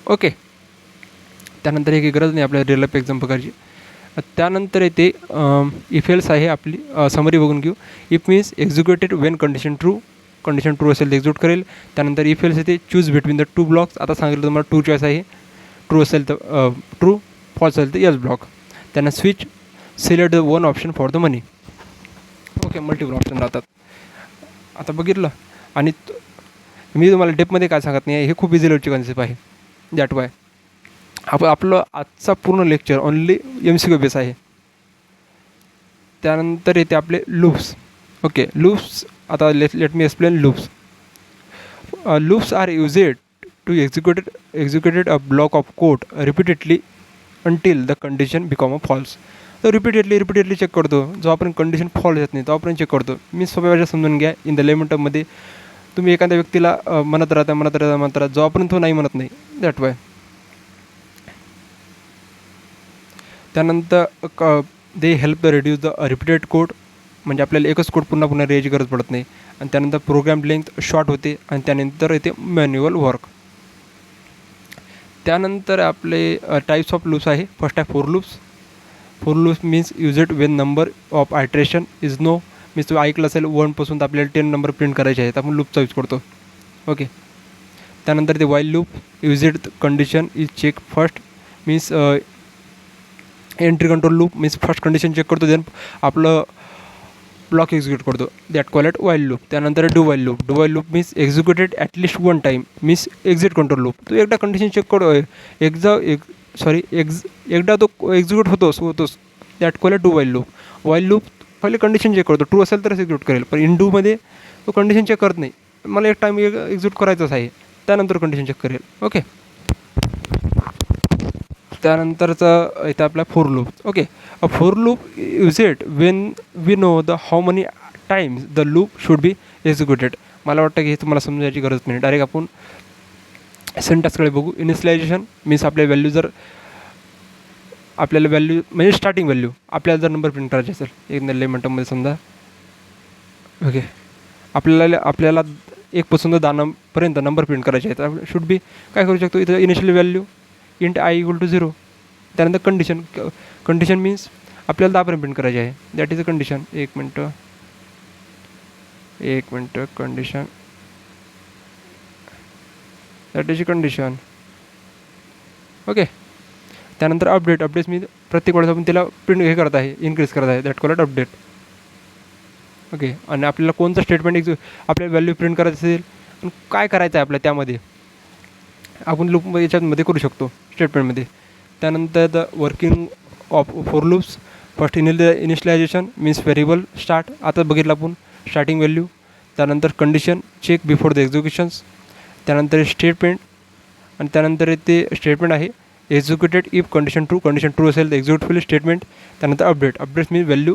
Okay. त्यानंतर एक गरज नाही आपल्याला रिअल लाईफ एक्झाम बघायची. त्यानंतर येते इफ एल्स आहे आपली समरी बघून घेऊ. If means executed Wien condition true, condition true असेल तर एक्झिक्यूट करेल. त्यानंतर इफ एल्स येते choose between the two blocks. आता सांगितलं तुम्हाला टू चॉईस आहे, ट्रू असेल तर ट्रू, फॉल्स असेल तर यस ब्लॉक. त्यांना switch select the one option for the money. Okay, multiple option राहतात. आता बघितलं. आणि मी तुम्हाला डेपमध्ये काय सांगत नाही, हे खूप इझी लेवलची कन्सेप्ट आहे. दॅट वाय आपलं आजचा पूर्ण लेक्चर ओनली MCQ बेस आहे. त्यानंतर येते आपले लूप्स. Okay, loops. आता let me explain loops. Loops are used to executed a block of code repeatedly until the condition become a false. तर रिपीटेडली चेक करतो. जो आपण कंडिशन फॉल्स येत नाही तो आपण चेक करतो. मी सोप्या भाषेत समजून घ्या. इन द लेमन टर्ममध्ये तुम्ही एखाद्या व्यक्तीला म्हणत राहता जो आपण तो नाही म्हणत नाही. That why. त्यानंतर they help the reduce the repeated code, म्हणजे आपल्याला एकच कोड पुन्हा रेज गरज पडत नाही. आणि त्यानंतर प्रोग्राम लेंथ शॉर्ट होते. आणि त्यानंतर येते मॅन्युअल वर्क. त्यानंतर आपले टाईप्स ऑफ लूप्स आहे. फर्स्ट आहे for loops. For loops means use it when number of iteration is known. मीन्स तुम्ही ऐकलं असेल 1पासून तर आपल्याला 10 नंबर प्रिंट करायचे आहेत, आपण लूपचा यूज करतो. ओके. त्यानंतर ते while loop. Use it condition is check first. Means entry control loop. Means first condition check करतो, देन आपलं ब्लॉक एक्झिक्यूट करतो. That call it while loop. त्यानंतर do while loop. Do while loop means executed at least one time. Means exit control loop. तो एकदा condition check करतो, एकदा तो execute होतोच. That call it do while loop. While loop पहिले condition check करतो, true असेल तरच एक्झिक्यूट करेल. पण इन डूमध्ये तो कंडिशन चेक करत नाही. मला एक टाईम एक्झिक्यूट करायचंच आहे, त्यानंतर कंडिशन चेक करेल. ओके. त्यानंतरचं इथं आपला for loop. Okay. A for loop use it when we know the how many times the loop should be executed. मला वाटतं की हे तुम्हाला समजायची गरज नाही. डायरेक्ट आपण सिंटॅक्सकडे बघू. इनिशियलायझेशन मीन्स आपल्या व्हॅल्यू जर आपल्याला व्हॅल्यू म्हणजे स्टार्टिंग व्हॅल्यू आपल्याला जर नंबर प्रिंट करायचे असेल एक लेमंटमध्ये समजा. ओके. आपल्याला 1पासून 10पर्यंत नंबर प्रिंट करायचे आहेत. शुड बी काय करू शकतो इथं इनिशियल व्हॅल्यू इंट i = 0. त्यानंतर कंडिशन मीन्स आपल्याला 10पर्यंत प्रिंट करायचे आहे. That is a condition. एक मिनटं condition, that is a condition. Okay. त्यानंतर अपडेट्स मी प्रत्येक वेळेस आपण त्याला प्रिंट हे करत आहे, इन्क्रीज करत आहे. That call it update. Okay. आणि आपल्याला कोणतं स्टेटमेंट आपल्याला व्हॅल्यू प्रिंट करायचं असेल आणि काय करायचं आहे आपल्याला त्यामध्ये आपण लूप याच्यामध्ये करू शकतो स्टेटमेंटमध्ये. त्यानंतर the working of for loops. First initialization means variable start. आता बघितलं आपण स्टार्टिंग व्हॅल्यू. त्यानंतर condition check before the executions. त्यानंतर स्टेटमेंट. आणि त्यानंतर ते स्टेटमेंट आहे एक्झिक्युटेड इफ कंडिशन ट्रू असेल तर एक्झिक्यूट होईल स्टेटमेंट. त्यानंतर updates means value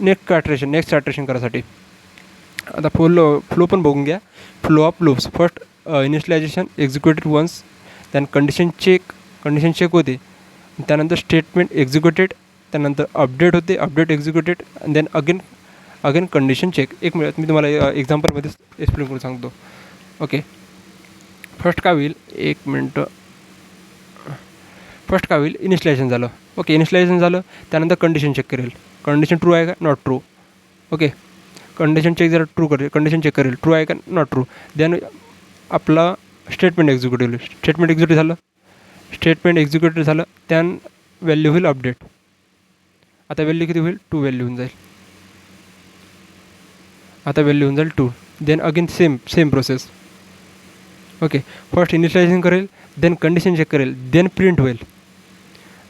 next iteration करायसाठी. आता फ्लो पण बघून घ्या. Flow of loops. First initialization executed once. त्यान कंडिशन चेक होते. त्यानंतर स्टेटमेंट एक्झिक्युटेड. त्यानंतर update executed. And then again condition check. एक मिनिट मी तुम्हाला एक्झाम्पलमध्ये एक्सप्लेन करून सांगतो. ओके. फर्स्ट काय होईल, एक मिनटं. फर्स्ट काय होईल, इनिशियलायझेशन झालं. ओके. इनिशियलायझेशन झालं. त्यानंतर कंडिशन चेक करेल. कंडिशन ट्रू आहे का, not true. Okay. Condition check जर कंडिशन चेक करेल ट्रू आहे का, नॉट ट्रू. देन आपला स्टेटमेंट एक्झिक्यूट झालं. त्यान व्हॅल्यू होईल अपडेट. आता व्हॅल्यू किती होईल, 2 व्हॅल्यू होऊन जाईल. आता व्हॅल्यू होऊन जाईल 2. Then again same process. Okay. First initialization करेल, देन कंडिशन चेक करेल, देन प्रिंट होईल,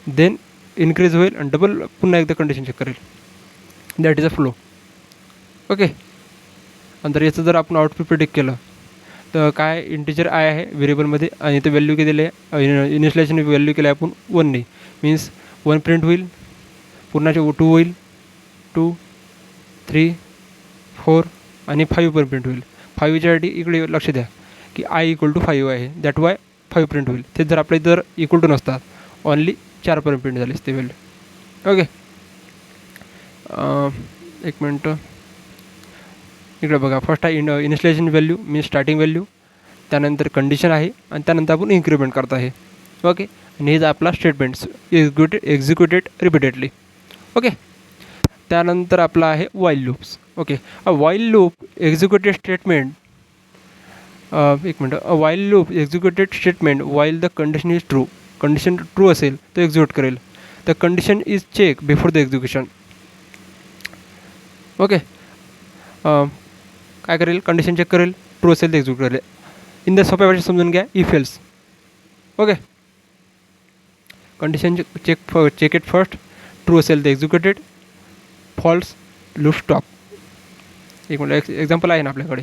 देन इन्क्रीज होईल आणि डबल पुन्हा एकदा कंडिशन चेक करेल. That is a flow. Okay. आणि जर याचं जर आपण आउटपुट प्रिडिक्ट केलं तर काय इंटिजर आय आहे व्हेरिएबलमध्ये आणि ते व्हॅल्यू किती दिले इनिशियलायझेशन व्हॅल्यू केलं आपण 1ने मीन्स 1 प्रिंट होईल, पुन्हाचे 2 होईल, 2 3 4 आणि 5 पण प्रिंट होईल. 5च्यासाठी इकडे लक्ष द्या की आय इक्वल टू 5 आहे, दॅट वाय 5 प्रिंट होईल. ते जर आपल्या जर इक्वल टू नसतात ओनली 4 पर्यंत प्रिंट झाले ते व्हॅल्यू. ओके, एक मिनटं इकडे बघा. फर्स्ट आहे initialization value means starting value, त्यानंतर कंडिशन आहे आणि त्यानंतर आपण इन्क्रीमेंट करत आहे. ओके, आणि हे आपला स्टेटमेंट्स एक्झिक्युटेड रिपीटेडली. ओके, त्यानंतर आपला आहे while loops. Okay, while loop executed statement एक मिनटं while loop executed statement while the condition is true. Condition true असेल तो एक्झिक्यूट करेल. The condition is check before the execution. Okay, काय करेल कंडिशन चेक करेल, ट्रू असेल तर एक्झिक्यूट करेल. इन द सोप्या भाषेत समजून घ्या if else. Okay, condition check it first, true असेल तर एक्झिक्युटेड, फॉल्स लूप स्टॉप. एक मिनटं एक्झाम्पल आहे ना आपल्याकडे.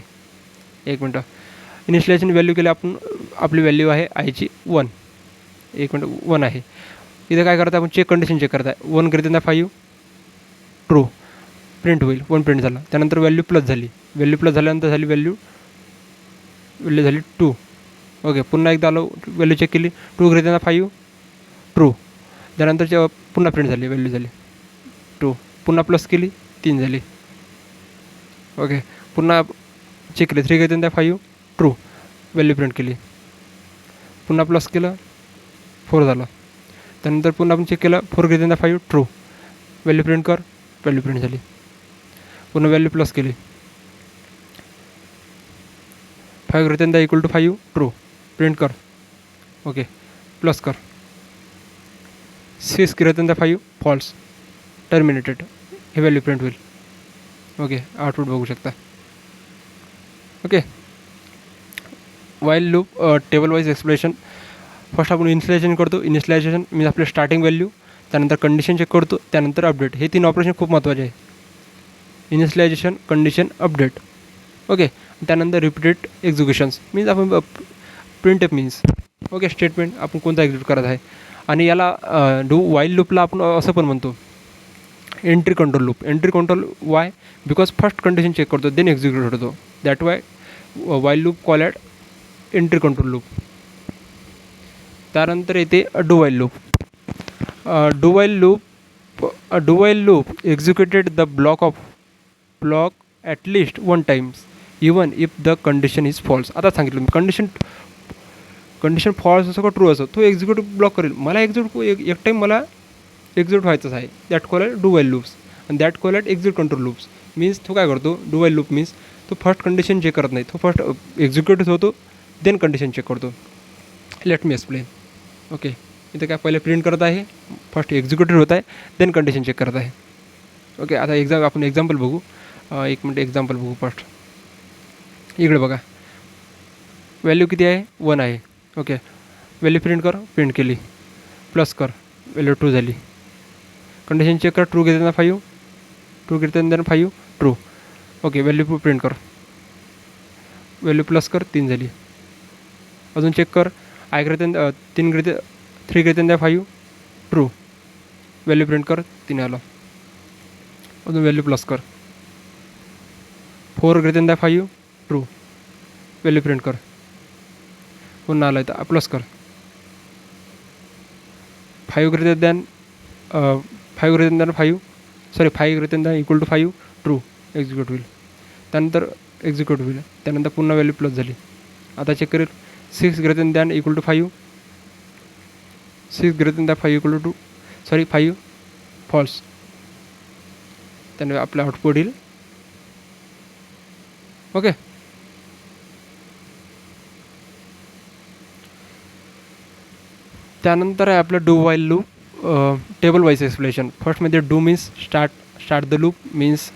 एक मिनटं इनिशियलायझेशन व्हॅल्यू केली आपण, आपली व्हॅल्यू आहे आयची 1. एक मिनटं 1 आहे. इथे काय करता आपण चेक कंडिशन चेक करताय 1 ग्रेटर दॅन 5 ट्रू प्रिंट होईल, 1 प्रिंट झाला. त्यानंतर व्हॅल्यू प्लस झाली, व्हॅल्यू प्लस झाल्यानंतर झाली व्हॅल्यू झाली 2. ओके, पुन्हा एकदा आलो व्हॅल्यू चेक केली 2 ग्रेटर दॅन 5 ट्रू. त्यानंतर पुन्हा प्रिंट झाली व्हॅल्यू झाली 2, पुन्हा प्लस केली 3 झाली. ओके, पुन्हा चेक केली 3 greater than 5 true, value print केली, पुन्हा प्लस केलं 4 झालं. त्यानंतर पुन्हा आपण चेक केलं 4 greater than 5 true, value print कर, व्हॅल्यू प्रिंट झाली. पुन्हा व्हॅल्यू प्लस केली 5 greater than equal to 5 true, print कर. ओके, प्लस कर 6 ग्रेटर दॅन 5 फॉल्स, टर्मिनेटेड, हे व्हॅल्यू प्रिंट होईल. ओके, आउटपुट बघू शकता. Okay, while loop table wise explanation. First आपण इनिशियलायझेशन करतो, इनिशियलायझेशन मीन्स आपले स्टार्टिंग व्हॅल्यू, त्यानंतर कंडिशन चेक करतो, त्यानंतर अपडेट. हे 3 ऑपरेशन खूप महत्त्वाचे आहे. Initialization, condition, update. ओके, त्यानंतर रिपीटेड एक्झिक्युशन्स मीन्स आपण प्रिंट मीन्स ओके स्टेटमेंट आपण कोणता एक्झिक्यूट करत आहे. आणि याला वाईल लूपला आपण असं पण म्हणतो entry control loop. Entry control why because first condition check करतो देन एक्झिक्यूट होतो, that why while loop call at entry control loop. त्यानंतर येते do while loop. Do while loop executed the block at least 1 times even if the condition is false. आता सांगितलं मी condition false असो का true असो तो execute block करेल. मला एक टाईम मला एक्झिक्यूट व्हायचंच आहे, that call at do while loops आणि that call at execute control loops. Means तो काय करतो डू वाईल लूप मीन्स तो फर्स्ट कंडिशन चेक करत नाही, तो फर्स्ट एक्झिक्यूट होतो देन कंडिशन चेक करतो. Let me explain. ओके, इथे काय पहिले प्रिंट करत आहे, फर्स्ट एक्झिक्युटेड होत आहे देन कंडिशन चेक करत आहे. ओके, आता आपण एक्झाम्पल बघू. एक मिनट एक्झाम्पल बघू फर्स्ट. इकडे बघा व्हॅल्यू किती आहे 1 आहे. ओके, व्हॅल्यू प्रिंट केली, प्लस कर, व्हॅल्यू 2 झाली. कंडिशन चेक कर, true greater than 5 true. Okay, value print कर, व्हॅल्यू प्लस कर 3 झाली. अजून चेक कर I greater 3 greater than 5 true, value print कर 3 आला. अजून व्हॅल्यू प्लस कर 4 greater than 5 true, value print कर, पुन्हा आला तर प्लस कर 5 greater than 5 greater than equal to 5 true, execute होईल. त्यानंतर एक्झिक्यूट होईल, त्यानंतर पुन्हा व्हॅल्यू प्लस झाली. आता चेक करेल 6 greater than equal to 5 equal to 5 false. त्याने आपलं आउटपुट येईल. ओके, त्यानंतर आहे आपलं do while loop table wise explanation. फर्स्टमध्ये do means start the loop means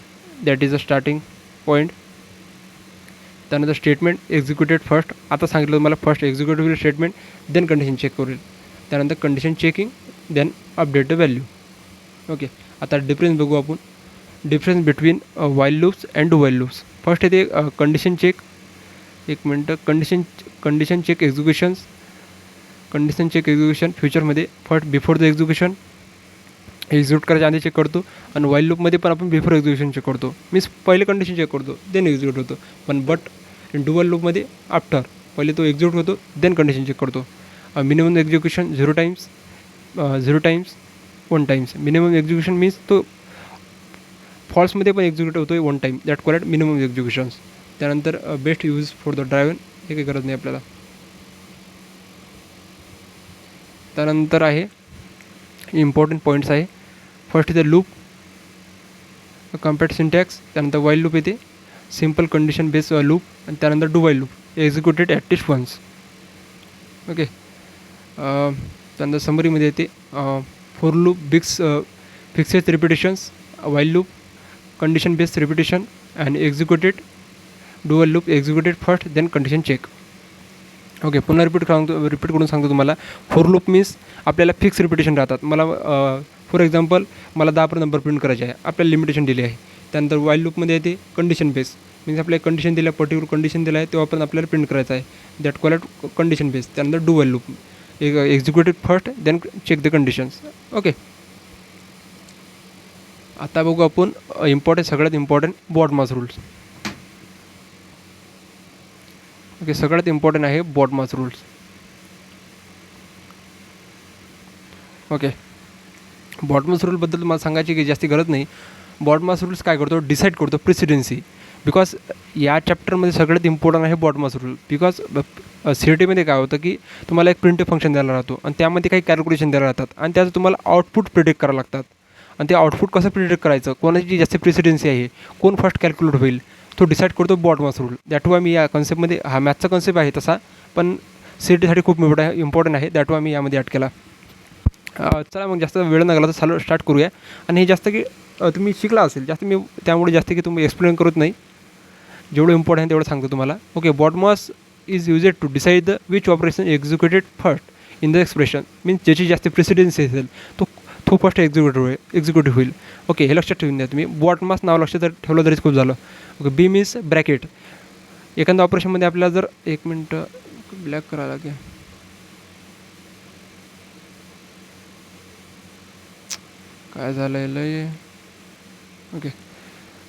that is a starting point. त्यानंतर स्टेटमेंट एक्झिक्युटेड फर्स्ट. आता सांगितलं तुम्हाला फर्स्ट एक्झिक्यूट होईल स्टेटमेंट देन कंडिशन चेक करेल, त्यानंतर condition checking then update the value. Okay, आता difference बघू आपण. Difference between while loops and do while loops. First येते कंडिशन चेक. एक मिनटं. Condition check executions. Condition check execution फ्युचरमध्ये first before the execution execute करायच्या आधी चेक करतो. आणि वाईल लूपमध्ये पण आपण बिफोर एक्झिक्युशन चेक करतो. मीन्स पहिले कंडिशन चेक करतो देन एक्झिक्यूट होतो. पण इन डू वाईल लूपमध्ये आफ्टर पहिले तो एक्झिक्यूट होतो देन कंडिशन चेक करतो. Minimum execution 0 times 1 times. Minimum execution means तो फॉल्समध्ये पण एक्झिक्यूट होतो आहे 1 time. That called minimum executions. त्यानंतर best use for the driven हे काही गरज नाही आपल्याला. त्यानंतर आहे इम्पॉर्टंट पॉईंट्स आहे. फर्स्ट इथे लूप कम्पॅक्ट सिंटॅक्स. त्यानंतर वाईल लूप येते. Simple condition base loop. आणि त्यानंतर do while loop executed at least once. Okay. त्यानंतर समरीमध्ये येते for loop fixes repetitions, while loop condition based repetition आणि executed do while loop executed first then condition check. Okay. पुन्हा repeat करून सांगतो तुम्हाला. फॉर लूप मीन्स आपल्याला फिक्स रिपिटेशन राहतात. मला फॉर एक्झाम्पल मला 10 नंबर प्रिंट करायचे आहे, आपल्याला लिमिटेशन दिली आहे. त्यानंतर वाईल लूपमध्ये येते कंडिशन बेस. मीन्स आपल्याला कंडिशन दिलं, पर्टिक्युलर कंडिशन दिलं आहे तेव्हा पण आपल्याला प्रिंट करायचं आहे. That called condition base. त्यानंतर do while loop executed first then check the conditions. Okay. आता बघू आपण सगळ्यात इम्पॉर्टंट बॉडमास रूल्स. ओके. सगळ्यात इम्पॉर्टंट आहे बॉडमास रूल्स. ओके. बॉडमास रूलबद्दल मला सांगायची की जास्ती गरज नाही. बॉडमास रूल्स काय करतो, डिसाईड करतो प्रेसिडेन्सी. बिकॉज या चॅप्टरमध्ये सगळ्यात इम्पॉर्टंट आहे बॉडमास रूल. बिकॉज सी टीमध्ये काय होतं की तुम्हाला एक प्रिंटिव्ह फंक्शन द्यायला राहतो आणि त्यामध्ये काही कॅल्क्युलेशन द्यायला राहतात आणि त्याचं तुम्हाला आउटपुट प्रिडिक्ट करावं लागतात. आणि ते आउटपुट कसं प्रिडिक्ट करायचं, कोणाची जास्त प्रेसिडेन्सी आहे, कोण फर्स्ट कॅल्क्युलेट होईल, तो डिसाईड करतो बॉडमास रूल. दॅट वा मी या कन्सेप्टमध्ये हा मॅथचा कन्सेप्ट आहे तसा, पण सी टीसाठी खूप इम्पॉर्टंट आहे. दॅट वा मी यामध्ये ॲड केला. चला मग जास्त वेळ न घालवता चालू स्टार्ट करूया. आणि हे जास्त की तुम्ही शिकला असेल जास्त, मी त्यामुळे जास्त की तुम्ही एक्सप्लेन करत नाही. जेवढं इम्पॉर्टंट आहे तेवढं सांगतो तुम्हाला. Okay. BODMAS is used to decide the which operation executed first in the expression. Means ज्याची जास्त प्रेसिडेन्सी असेल तो फर्स्ट एक्झिक्युटिव्ह होईल. ओके. हे लक्षात ठेवून द्या तुम्ही. बॉडमास नाव लक्षात ठेवलं तरीच खूप झालं. ओके. बी मीन्स ब्रॅकेट. एखाद्या ऑपरेशनमध्ये आपल्याला जर एक मिनटं ब्लॅक करायला लागेल. काय झालं आहे. ओके.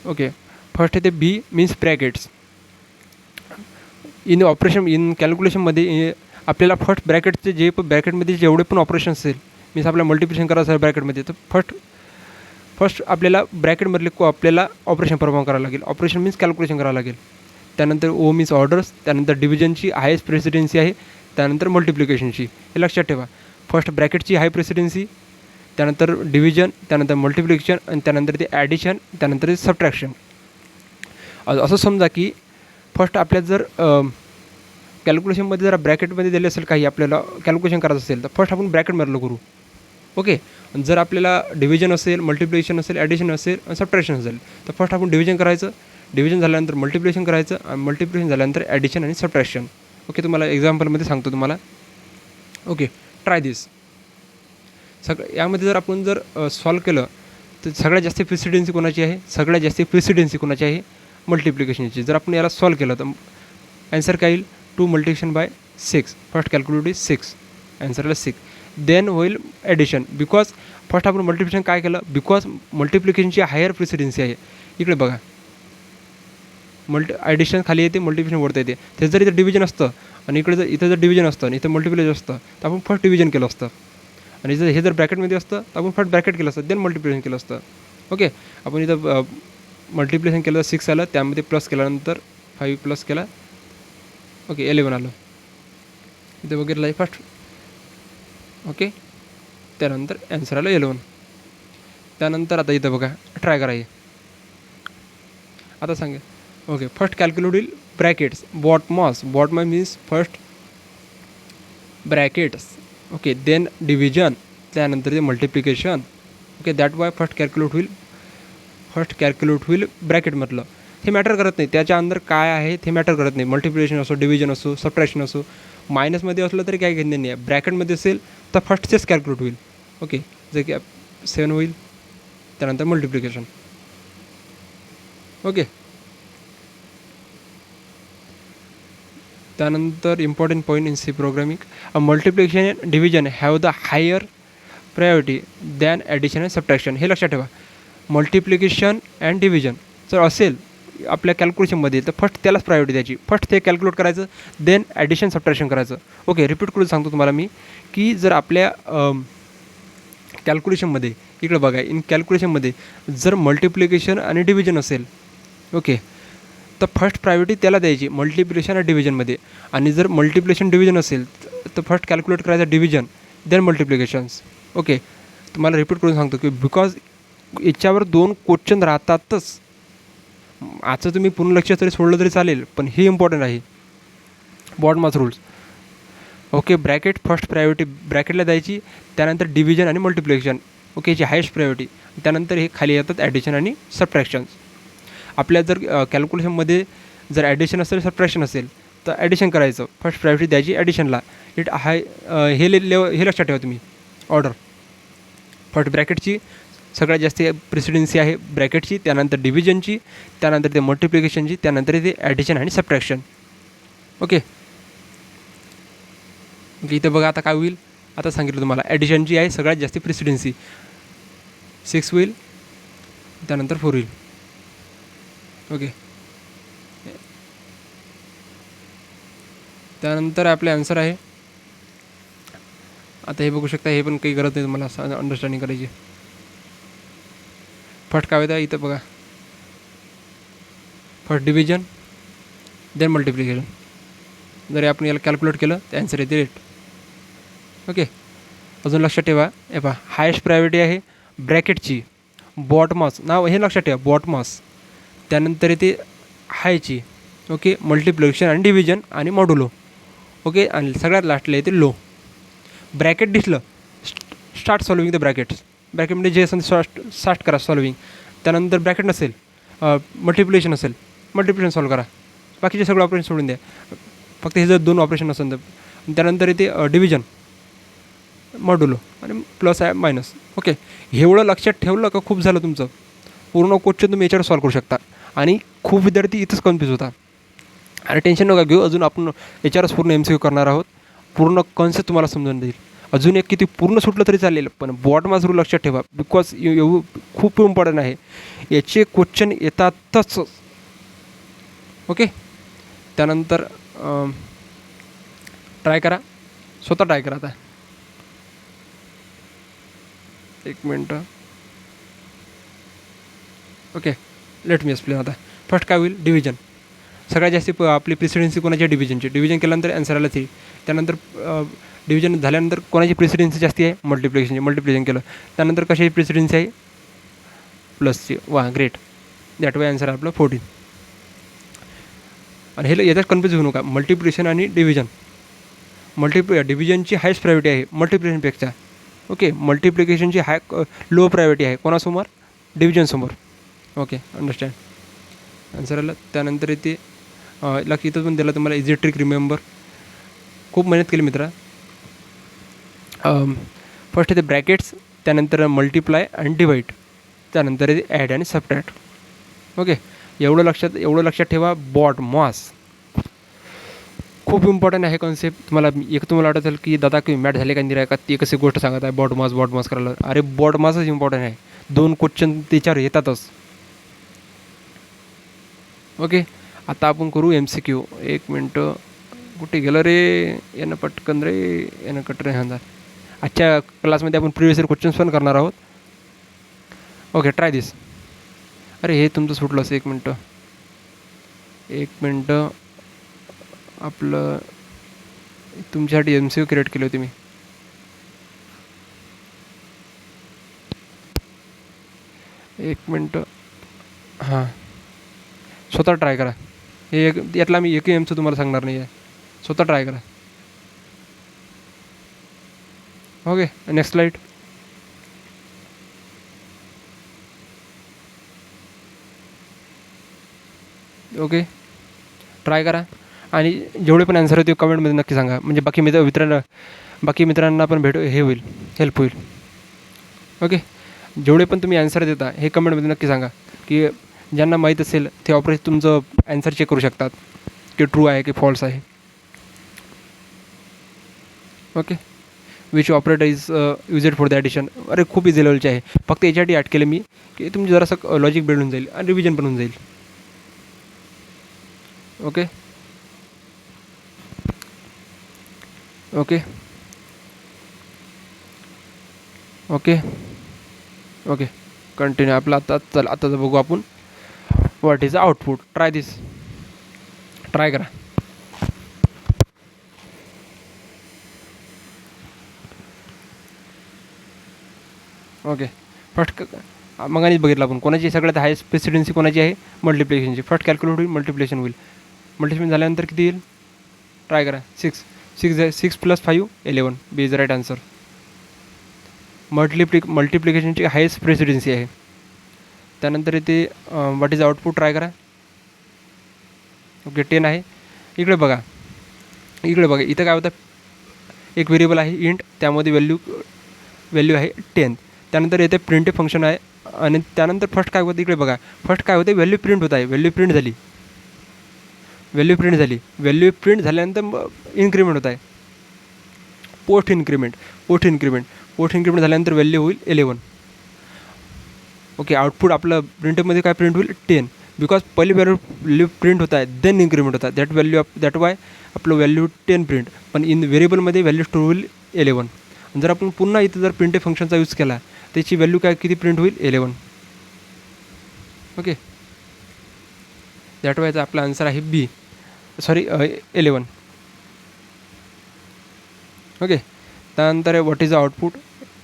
ओके. फर्स्ट येते B means brackets. In operation in कॅल्क्युलेशनमध्ये आपल्याला फर्स्ट ब्रॅकेटचे जे ब्रॅकेटमध्ये जेवढे पण ऑपरेशन असेल, मीन्स आपल्याला मल्टिप्लिकेशन करायचं आहे ब्रॅकेटमध्ये, तर फर्स्ट आपल्याला ब्रॅकेटमधले आपल्याला ऑपरेशन परफॉर्म करावं लागेल. ऑपरेशन मीन्स कॅल्क्युलेशन करावं लागेल. त्यानंतर ओ मीन्स ऑर्डर्स. त्यानंतर डिव्हिजनची हायेस्ट प्रेसिडेन्सी आहे. त्यानंतर मल्टिप्लिकेशनची. हे लक्षात ठेवा. फर्स्ट ब्रॅकेटची हाय प्रेसिडेन्सी, त्यानंतर डिव्हिजन, त्यानंतर मल्टिप्लिकेशन आणि त्यानंतर ते ॲडिशन, त्यानंतर ते सबट्रॅक्शन. असं समजा की फर्स्ट आपल्याला जर कॅल्क्युलेशनमध्ये जर ब्रॅकेटमध्ये दिले असेल काही आपल्याला कॅल्क्युलेशन करायचं असेल तर फर्स्ट आपण ब्रॅकेटमधलं करू. ओके. जर आपल्याला डिव्हिजन असेल, मल्टिप्लिकेशन असेल, ॲडिशन असेल आणि सबट्रॅक्शन असेल तर फर्स्ट आपण डिव्हिजन करायचं. डिव्हिजन झाल्यानंतर मल्टिप्लिकेशन करायचं आणि मल्टिप्लिकेशन झाल्यानंतर ॲडिशन आणि सबट्रॅक्शन. ओके. तुम्हाला एक्झाम्पलमध्ये सांगतो तुम्हाला. ओके. ट्राय दिस. यामध्ये जर आपण जर सॉल्व केलं तर सगळ्यात जास्त प्रेसिडेन्सी कोणाची आहे, सगळ्यात जास्त प्रेसिडेन्सी कोणाची आहे, मल्टिप्लिकेशनची. जर आपण याला सॉल्व केलं तर ॲन्सर काय येईल, 2 multiplication by 6. First calculate is 6. ॲन्सरला 6. देन होईल ॲडिशन. बिकॉज फर्स्ट आपण मल्टिप्लिकेशन काय केलं, बिकॉज मल्टिप्लिकेशनची हायर प्रेसिडेन्सी आहे. इकडे बघा, ॲडिशन खाली येते, मल्टिप्लिकेशन वरती येते. ते जर इथं डिव्हिजन असतं आणि इथं जर डिव्हिजन असतं आणि इथं मल्टिप्लिकेशन असतं तर आपण फर्स्ट डिव्हिजन केलं असतं. आणि हे जर ब्रॅकेटमध्ये असतं तर आपण फर्स्ट ब्रॅकेट केलं असतं, देन मल्टिप्लिकेशन केलं असतं. ओके. आपण इथं मल्टिप्लिकेशन केलं 6 आलं, त्यामध्ये प्लस केल्यानंतर 5 प्लस केला. ओके. 11 आलं. इथं बघितलं आहे फर्स्ट. ओके. त्यानंतर ॲन्सर आलं 11. त्यानंतर आता इथं बघा ट्राय करायचे. आता सांगा. ओके. फर्स्ट कॅल्क्युलेट होईल brackets. BODMAS means first brackets. Okay. Then division, त्यानंतर ते multiplication. Okay. That why first calculate होईल ब्रॅकेटमधलं. हे मॅटर करत नाही त्याच्या अंदर काय आहे, ते मॅटर करत नाही. मल्टिप्लिकेशन असो, डिव्हिजन असो, सबट्रॅक्शन असो, मायनसमध्ये असलं तरी काही घेणे नाही आहे. ब्रॅकेटमध्ये असेल तर फर्स्टचेच कॅल्क्युलेट होईल. ओके. जर की 7 होईल, त्यानंतर मल्टिप्लिकेशन. ओके. त्यानंतर important point in C programming, a multiplication and division have the higher priority than addition and subtraction. हे लक्षात ठेवा. मल्टिप्लिकेशन अँड डिव्हिजन जर असेल आपल्या कॅल्क्युलेशनमध्ये तर फर्स्ट त्यालाच प्रायोरिटी द्यायची. फर्स्ट ते कॅल्क्युलेट करायचं, देन ॲडिशन सबट्रॅक्शन करायचं. ओके, रिपीट करून सांगतो तुम्हाला मी की जर आपल्या कॅल्क्युलेशनमध्ये इकडे बघा, इन कॅल्क्युलेशनमध्ये जर मल्टिप्लिकेशन आणि डिव्हिजन असेल, ओके, तर फर्स्ट प्रायोरिटी त्याला द्यायची मल्टिप्लिकेशन आणि डिव्हिजनमध्ये. आणि जर मल्टिप्लिकेशन डिव्हिजन असेल तर फर्स्ट कॅल्क्युलेट करायचं डिव्हिजन, देन मल्टिप्लिकेशन्स. ओके, तुम्हाला रिपीट करून सांगतो की बिकॉज याच्यावर 2 क्वेश्चन राहतातच. आजचं तुम्ही पूर्ण लक्ष तरी सोडलं तरी चालेल, पण हे इम्पॉर्टंट आहे. BODMAS rules. Okay, bracket first priority ब्रॅकेटला द्यायची, त्यानंतर डिव्हिजन आणि मल्टिप्लिकेशन, ओके, याची हायेस्ट प्रायोरिटी. त्यानंतर हे खाली येतात ॲडिशन आणि सबट्रॅक्शन्स. आपल्या जर कॅल्क्युलेशनमध्ये जर ॲडिशन असेल सबट्रॅक्शन असेल तर ॲडिशन करायचं, फर्स्ट प्रायोरिटी द्यायची ॲडिशनला. इट हाय हे लक्षात ठेवा तुम्ही ऑर्डर. फर्स्ट ब्रॅकेटची सगळ्यात जास्त प्रेसिडेन्सी आहे ब्रॅकेटची, त्यानंतर डिव्हिजनची, त्यानंतर ते मल्टिप्लिकेशनची, त्यानंतर ते ॲडिशन आणि सबट्रॅक्शन. ओके, इथं बघा आता काय होईल. आता सांगितलं तुम्हाला ॲडिशनची आहे सगळ्यात जास्त प्रेसिडेन्सी, 6 होईल, त्यानंतर 4 होईल. ओके, त्यानंतर आपले आन्सर आहे. आता हे बघू शकता, हे पण काही गरज नाही तुम्हाला अंडरस्टँडिंग करायची. फर्स्ट काय होतं इथं बघा, फर्स्ट डिव्हिजन देन मल्टिप्लिकेशन. जर आपण याला कॅल्क्युलेट केलं तर आन्सर येते 8. ओके, अजून लक्षात ठेवा, हे पहा हायेस्ट प्रायोरिटी आहे ब्रॅकेटची, बॉटमास नाव हे लक्षात ठेवा, बॉटमास. त्यानंतर येते हायची, ओके, मल्टिप्लिकेशन आणि डिव्हिजन आणि मॉड्युलो. ओके, आणि सगळ्यात लास्टला येते लो. ब्रॅकेट दिसलं स्टार्ट सॉल्विंग द ब्रॅकेट्स. ब्रॅकेटमध्ये जे असेल स्टार्ट करा सॉल्विंग. त्यानंतर ब्रॅकेट नसेल, मल्टिप्लिकेशन असेल, मल्टिप्लिकेशन सॉल्व करा. बाकीचे सगळं ऑपरेशन सोडून द्या, फक्त हे जर 2 ऑपरेशन असेल तर. त्यानंतर येते डिव्हिजन, मॉड्युलो आणि प्लस आहे मायनस. ओके, एवढं लक्षात ठेवलं का खूप झालं तुमचं. पूर्ण क्वेश्चन तुम्ही याच्यावर सॉल्व करू शकता. आणि खूप विद्यार्थी इथंच कन्फ्यूज होता. आणि टेन्शन नका घेऊ, अजून आपण याच्यावरच पूर्ण MCQ करणार आहोत. पूर्ण कन्सेप्ट तुम्हाला समजून देईल. अजून एक किती पूर्ण सुटलं तरी चालेल, पण बॉटमास रूल लक्षात ठेवा, बिकॉज खूप इम्पॉर्टंट आहे. याचे क्वेश्चन येतातच. ओके, त्यानंतर ट्राय करा, स्वतः ट्राय करा. आता 1 मिनटं. Okay, let me explain. आता फर्स्ट काय होईल, डिव्हिजन. सगळ्यात जास्त आपली प्रेसिडेन्सी कोणाची आहे, डिव्हिजनची. डिव्हिजन केल्यानंतर आन्सर आला 3. त्यानंतर डिव्हिजन झाल्यानंतर कोणाची प्रेसिडेन्सी जास्ती आहे, मल्टिप्लिकेशनची. मल्टिप्लिकेशन केलं त्यानंतर कशाची प्रेसिडेन्सी आहे, प्लसची. वा, ग्रेट. दॅट वे आन्सर आपलं 14. आणि हे याच्यात कन्फ्यूज होऊ नका, मल्टिप्लिकेशन आणि डिव्हिजन. डिव्हिजनची हायस्ट प्रायोरिटी आहे मल्टिप्लिकेशनपेक्षा. ओके, मल्टिप्लिकेशनची लो प्रायोरिटी आहे कोणासमोर, डिव्हिजनसमोर. Okay, understand. आन्सर आलं. त्यानंतर येते लक्ष इथं पण दिलं तुम्हाला, इझी ट्रिक रिमेंबर. खूप मेहनत केली मित्रा. फर्स्ट येते ब्रॅकेट्स, त्यानंतर मल्टिप्लाय आणि डिवाईड, त्यानंतर येते ॲड आणि सबट्रॅक्ट. ओके, एवढं लक्षात ठेवा. बॉटमास खूप इम्पॉर्टंट आहे कॉन्सेप्ट. तुम्हाला वाटत असेल की दादा की मॅट झाले का नाही का, ती कशी गोष्ट सांगत आहे बॉटमास करायला. अरे बॉटमासच इम्पॉर्टंट आहे. 2 क्वेश्चन त्याच्यावर येतातच. ओके, आता आपण करू MCQ. 1 मिनटं, कुठे गेलं रे यानं पटकन रे, यानं कट रे हां. आजच्या क्लासमध्ये आपण प्रिव्हियस इयर क्वेश्चन्स पण करणार आहोत. ओके, ट्राय दिस. अरे हे तुमचं सुटलं असं. 1 मिनटं. आपलं तुमच्यासाठी MCQ क्रिएट केली होती मी. एक मिनटं. हां, स्वतः ट्राय करा. यातला मी एकही एमचं तुम्हाला सांगणार नाही आहे, स्वतः ट्राय करा. Okay, next slide. Okay, try करा आणि जेवढे पण आन्सर होते कमेंटमध्ये नक्की सांगा, म्हणजे बाकी मित्रांना पण हे होईल, हेल्प होईल. ओके, जेवढे पण तुम्ही आन्सर देता हे कमेंटमध्ये नक्की सांगा की ज्यांना माहीत असेल ते ऑपरेशन तुमचं ॲन्सर चेक करू शकतात की ट्रू आहे की फॉल्स आहे. Okay. Which operator is used for the addition. अरे खूप इझी लेवलचे आहे. फक्त याच्यासाठी ॲड केलं मी की तुमचं जरासं लॉजिक बिल्ड होऊन जाईल आणि रिव्हिजन पण होऊन जाईल. Okay okay okay okay continue. आपलं आता बघू आपण what is output. Try this. Try करा. ओके. फर्स्ट मग आणि बघितलं आपण कोणाची सगळ्यात हायस्ट प्रेसिडेन्सी कोणाची आहे, मल्टिप्लिकेशनची. फर्स्ट कॅल्क्युलेट होईल, मल्टिप्लिकेशन होईल. मल्टिप्लिकेशन झाल्यानंतर किती येईल ट्राय करा. 6 + 5 11. B is the right answer. मल्टिप्लिकेशनची हायेस्ट प्रेसिडेन्सी आहे. त्यानंतर इथे व्हॉट इज आउटपुट ट्राय करा. ओके 10 आहे. इकडे बघा इथं काय होतं, एक व्हेरिएबल आहे इंट, त्यामध्ये व्हॅल्यू आहे 10. त्यानंतर येथे प्रिंट फंक्शन आहे आणि त्यानंतर फर्स्ट काय होतं इकडे बघा. फर्स्ट काय होते, व्हॅल्यू प्रिंट होत आहे. व्हॅल्यू प्रिंट झाली झाल्यानंतर इन्क्रीमेंट होत आहे. पोस्ट इन्क्रीमेंट झाल्यानंतर व्हॅल्यू होईल 11. ओके. आउटपुट आपलं प्रिंटमध्ये काय प्रिंट होईल 10. बिकॉज पहिली व्हॅल्यू प्रिंट होत आहे देन इन्क्रीमेंट होत आहे. दॅट वाय आपलं व्हॅल्यू 10 प्रिंट. पण इन व्हेरिएबलमध्ये व्हॅल्यू स्टोर होईल 11. जर आपण पुन्हा इथं जर प्रिंट फंक्शनचा यूज केला त्याची व्हॅल्यू काय किती प्रिंट होईल 11. ओके. दॅट वायचा आपला आन्सर आहे बी. 11. ओके. त्यानंतर व्हॉट इज आउटपुट.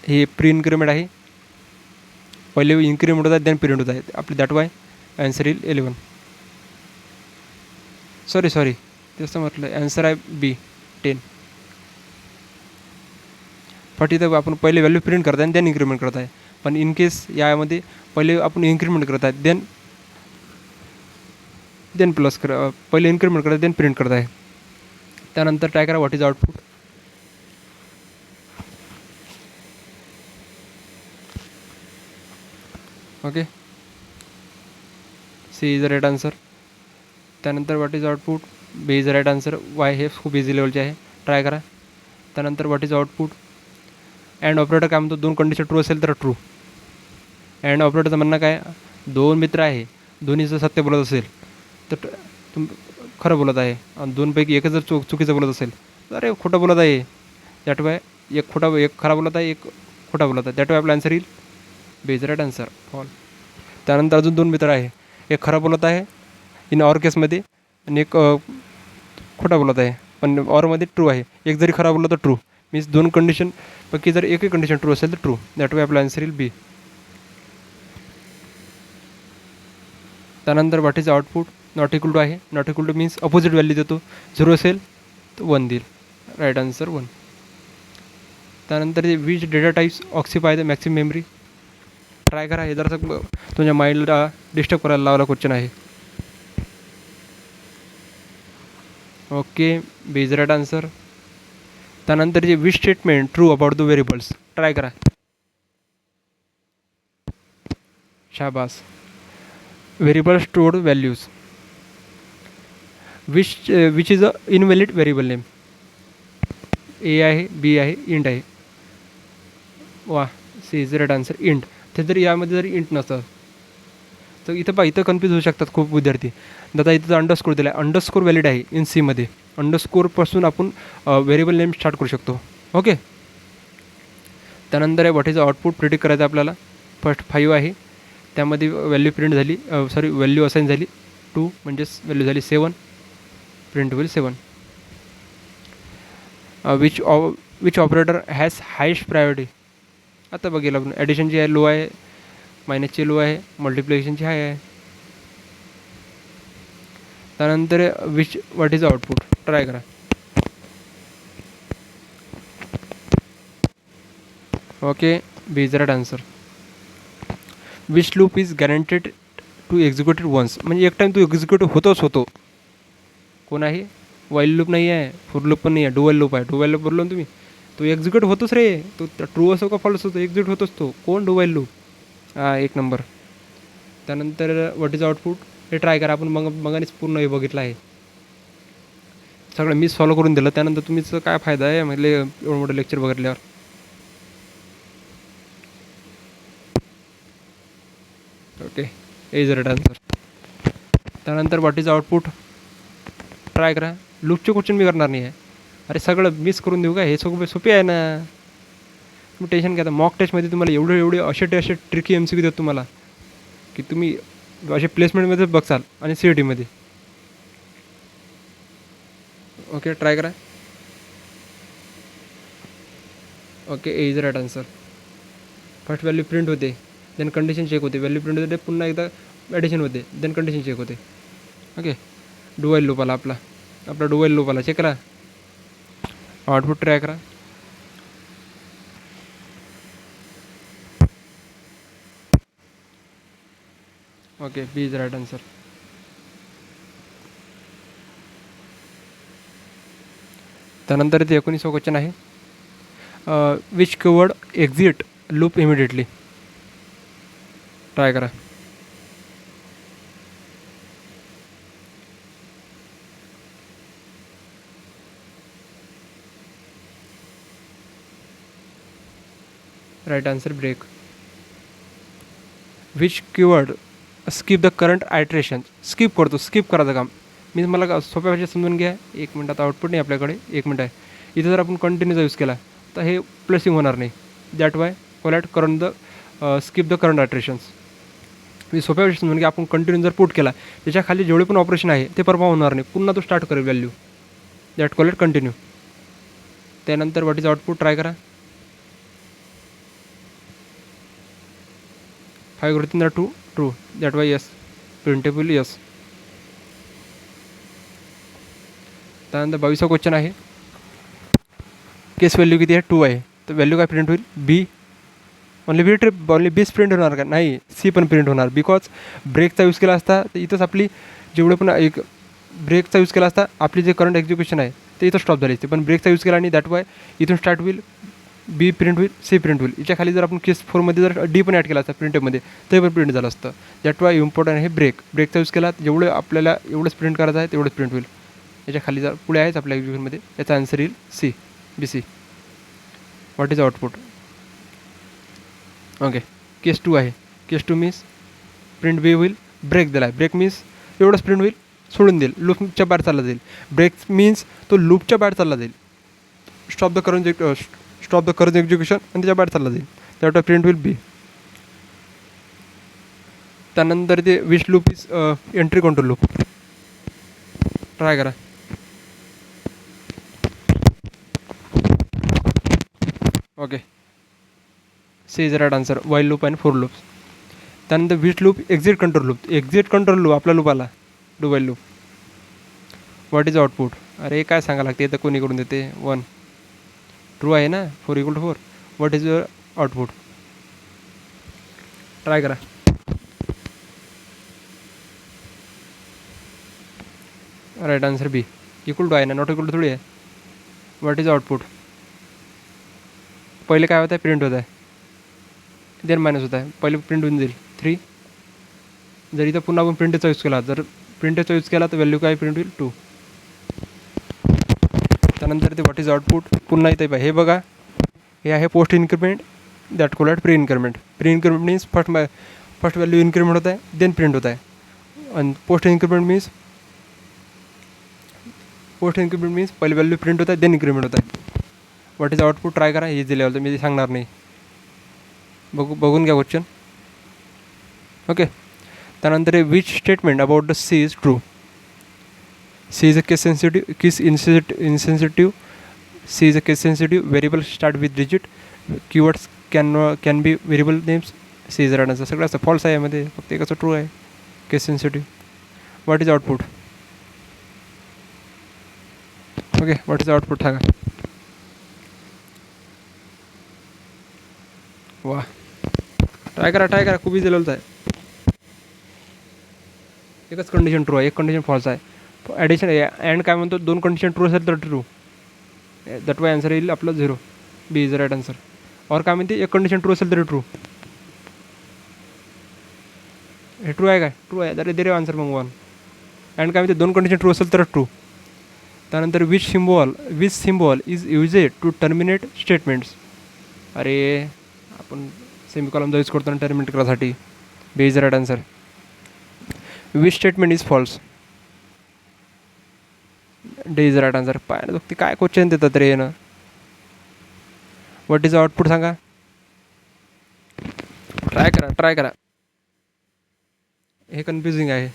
हे प्री इन्क्रीमेंट आहे. पहिले इन्क्रीमेंट होत आहे देन प्रिंट होत आहे आपली. दॅट वाय आन्सर येईल 11. सॉरी तसं म्हटलं. आन्सर आहे बी 10. बट इथं आपण पहिले व्हॅल्यू प्रिंट करत आहे आणि देन इन्क्रीमेंट करत आहे. पण इन केस यामध्ये पहिले आपण इन्क्रीमेंट करत आहे देन प्लस पहिले इन्क्रीमेंट करत आहे देन प्रिंट करत आहे. त्यानंतर ट्राय करा what is output. Okay. C is the right answer. त्यानंतर what is output. B is the right answer. Why हे खूप इझी लेवलचे आहे. ट्राय करा. त्यानंतर what is output. And operator काय म्हणतो, 2 कंडिशन ट्रू असेल तर ट्रू. अँड ऑपरेटरचं म्हणणं काय, 2 मित्र आहे, दोन्हीचं सत्य बोलत असेल तर खरं बोलत आहे. आणि 2पैकी एकच जर चुकीचं बोलत असेल तर अरे खोटं बोलत आहे. दॅट वाय एक खरा बोलत आहे, एक खोटा बोलत आहे. दॅट वाय आपला आन्सर येईल बी इज राईट आन्सर. फॉल. त्यानंतर अजून 2 मित्र आहे, एक खरा बोलत आहे इन ऑर केसमध्ये आणि एक खोटा बोलत आहे. पण ऑरमध्ये ट्रू आहे. एक जरी खरा बोलला तर ट्रू. मीन्स 2 कंडिशन पैकी जर एकही कंडिशन ट्रू असेल तर ट्रू. दॅट वे आपला आन्सर येईल बी. त्यानंतर what is output. Not equal to आहे. Not equal to means opposite value देतो. 0 असेल तर 1 देईल. Right answer 1. त्यानंतर which data types occupy the maximum memory. Try करा. हे जरासं तुमच्या माइंडला डिस्टर्ब करायला लावला क्वेश्चन आहे. Okay. B is right answer. त्यानंतर जे which statement true about the variables. Try करा. शाबास. Variable stored values. Which is a invalid variable name. A आहे, बी आहे, इंट आहे. वा. C is right answer int. ते जर यामध्ये जरी इंट नसतं तर इथं कन्फ्यूज होऊ शकतात खूप विद्यार्थी. दादा इथं अंडरस्कोर दिला आहे. अंडरस्कोर व्हॅलिड आहे इन सीमध्ये. अंडरस्कोरपासून आपण व्हेरिएबल नेम स्टार्ट करू शकतो. ओके. त्यानंतर आहे व्हॉट इज आउटपुट प्रिडिक्ट करायचं आपल्याला. फर्स्ट 5 आहे, त्यामध्ये व्हॅल्यू प्रिंट झाली, व्हॅल्यू असाईन झाली 2, म्हणजेच व्हॅल्यू झाली 7. प्रिंट होईल 7. Which operator has highest priority. आता बघेल आपण. ॲडिशनची आहे लो आहे, मायनसची लो आहे, मल्टिप्लिकेशनची हाय आहे. त्यानंतर व्हॉट इज आउटपुट. ट्राय करा. Okay. B is right answer. Which loop is guaranteed to executed once. म्हणजे एक टाईम तो एक्झिक्यूट होतो. कोण आहे. वाईल लूप नाही आहे, फॉर लूप पण नाही आहे, डुअल लूप आहे. डुअल लूप बोललो ना तुम्ही, तो एक्झिक्यूट होतोच रे. तो ट्रू असो का फॉल्स असो एक्झिक्यूट होतोच तो. कोण डुअल लूप. 1 नंबर. त्यानंतर व्हॉट इज आउटपुट हे ट्राय करा. आपण मगानेच पूर्ण हे बघितलं आहे, सगळं मी सॉल्व करून दिलं. त्यानंतर तुम्हीच काय फायदा आहे म्हणजे एवढं मोठं लेक्चर बघितल्यावर. Okay, is right answer. त्यानंतर व्हॉट इज आउटपुट ट्राय करा. लूपचे क्वेश्चन मी करणार नाही आहे. अरे सगळं मिस करून देऊ का? हे सगळं सोपे आहे ना, तुम्ही टेन्शन घ्या. मॉक टेस्टमध्ये तुम्हाला एवढे असे ट्रिकी MCQ देतात तुम्हाला की तुम्ही असे प्लेसमेंटमध्ये बघाल आणि CETमध्ये. ओके, ट्राय करा. Okay, is right answer. First value print होते, देन कंडिशन चेक होते, व्हॅल्यू प्रिंट होते, पुन्हा एकदा ॲडिशन होते, देन कंडिशन चेक होते. ओके, डुवाईल लूप आला आपला डुवाईल लूप आला. चेक करा, आउटपुट ट्राय करा. Okay, B is right answer. त्यानंतर ते 19वा क्वेश्चन आहे, which keyword exit loop immediately. Try करा. Right answer break. Which keyword skip the current आयट्रेशन. Skip करतो, स्किप करायचं काम. मी मला सोप्या भाषेत समजून घ्या. 1 मिनटात आउटपुट नाही आपल्याकडे, 1 मिनट आहे. इथं जर आपण कंटिन्यूचा यूज केला तर हे प्लसिंग होणार नाही. That why called current the skip the current iterations. मी सोप्या भाषेत समजून घ्या. आपण कंटिन्यू जर पुट केला त्याच्या खाली जेवढे पण ऑपरेशन आहे ते परफॉर्म होणार नाही, पुन्हा तो स्टार्ट करेल व्हॅल्यू. That called continue. त्यानंतर व्हॉट इज आउटपुट ट्राय करा. 5 ग्रोथिंग the true. That why yes, printable yes. त्यानंतर 22वा क्वेश्चन आहे, केस व्हॅल्यू किती आहे? 2 आहे. तर व्हॅल्यू काय प्रिंट होईल? बी. ओनली बीच प्रिंट होणार का? नाही, सी पण प्रिंट होणार. बिकॉज ब्रेकचा यूज केला असता तर इथंच आपली जेवढे पण एक ब्रेकचा यूज केला असता आपली जे करंट एक्झिक्युशन आहे ते इथं स्टॉप झाली असते. पण ब्रेकचा यूज केला आणि दॅट वाय इथून स्टार्ट होईल, बी प्रिंट होईल, सी प्रिंट होईल. याच्या खाली जर आपण केस 4मध्ये जर डी पण ॲड केला असता प्रिंटमध्ये ते पण प्रिंट झालं असतं. दॅट वाय इम्पॉर्टंट आहे ब्रेकचा यूज केला जेवढं आपल्याला एवढंच प्रिंट करायचं आहे तेवढंच प्रिंट होईल. याच्या खाली जर पुढे आहेच आपल्या एक्झिक्युशनमध्ये, याचा आन्सर येईल C, BC. What is output? Okay, case 2 आहे. केस 2 मीन्स प्रिंट बी होईल, ब्रेक दिला आहे. ब्रेक मीन्स एवढंच प्रिंट होईल, सोडून देईल, लूपच्या बाहेर चालला जाईल. ब्रेक मीन्स तो लूपच्या बाहेर चालला जाईल, स्टॉप द करंट एक्झिक्युशन आणि त्याच्या बाहेर चालला जाईल. त्यावर प्रिंट होईल बी. त्यानंतर ते which loop is entry control loop. Try करा. Okay, C is right answer. While loop आणि 4 लूप्स. त्यानंतर which loop exit control loop. Exit control loop आपला लूप आला, do while loop. What is output? अरे काय सांगा लागते, तर कोणी करून देते. 1 ट्रू आहे ना, 4 = 4. What is your output? Try करा. Right answer B. Equal to आहे ना, नॉट इक्वल टू थोडी आहे. What is output? पहिले काय होत आहे? प्रिंट होत आहे, देन मायनस होत आहे. पहिले प्रिंट होऊन जाईल 3. जर इथं पुन्हा आपण प्रिंटचा यूज केला, जर प्रिंटचा यूज केला तर व्हॅल्यू काय प्रिंट होईल? 2. त्यानंतर ते व्हॉट इज आउटपुट पुन्हा इथे हे बघा, हे आहे post increment, that called pre increment. Pre increment means first value increment होत आहे, देन प्रिंट होत आहे. आणि पोस्ट इन्क्रीमेंट मीन्स पहिले व्हॅल्यू प्रिंट होत आहे, देन इन्क्रीमेंट होत आहे. What is output? ट्राय करा. इझी लेवल तर मी सांगणार नाही, बघून घ्या क्वेश्चन. ओके, त्यानंतर which statement about the C is true. C is a case insensitive. C is a case sensitive. Variable start with digit. Keywords can be variable names. C is right answer. सगळं असं false आहे यामध्ये, फक्त एकच true आहे, case sensitive. What is output? Okay, what is output सांगा. वा, try करा. खूप इझी लेवलचं आहे. एकच कंडिशन ट्रू आहे, एक कंडिशन फॉल्स आहे. ॲडिशन अँड काय म्हणतो, 2 कंडिशन ट्रू असेल तर ट्रू. दॅट वाय आन्सर येईल आपलं 0. बी इज राईट आन्सर. और काय म्हणते, एक कंडिशन ट्रू असेल तरी ट्रू. हे ट्रू आहे काय? ट्रू आहे. अरे दे रे आन्सर मग 1. अँड काय म्हणते, 2 कंडिशन ट्रू असेल तर ट्रू. त्यानंतर which symbol is used to terminate statements. अरे आपण सेमिकॉलमचा यूज करतो ना टर्मिनेट करायसाठी. B is right answer. Which statement is false. D is right answer. पाय ते काय क्वेश्चन देतात रे ना. व्हॉट इज आउटपुट सांगा. ट्राय करा. हे कन्फ्युजिंग आहे.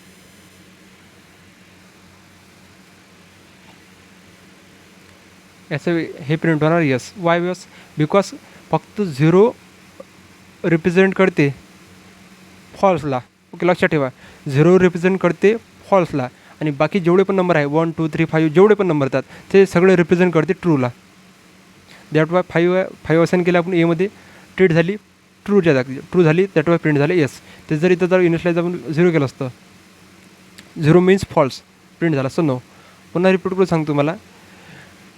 याचं हे प्रिंट होणार यस. Y yes? बिकॉज फक्त 0 रिप्रेझेंट करते फॉल्सला. ओके, लक्षात ठेवा. 0 रिप्रेझेंट करते फॉल्सला आणि बाकी जेवढे पण नंबर आहे 1 2 3 5 जेवढे पण नंबर येतात ते सगळे रिप्रेझेंट करते ट्रूला. दॅट वाय 5 असाइन केलं आपण एमध्ये, ट्रीट झाली ट्रूच्या जागी, ट्रू झाली, दॅट वाय प्रिंट झाले यस. ते जर इथं जर इनिशियलाइज आपण 0 केलं असतं, 0 मीन्स फॉल्स, प्रिंट झाला असतं नो. पुन्हा रिपीट करून सांगतो तुम्हाला.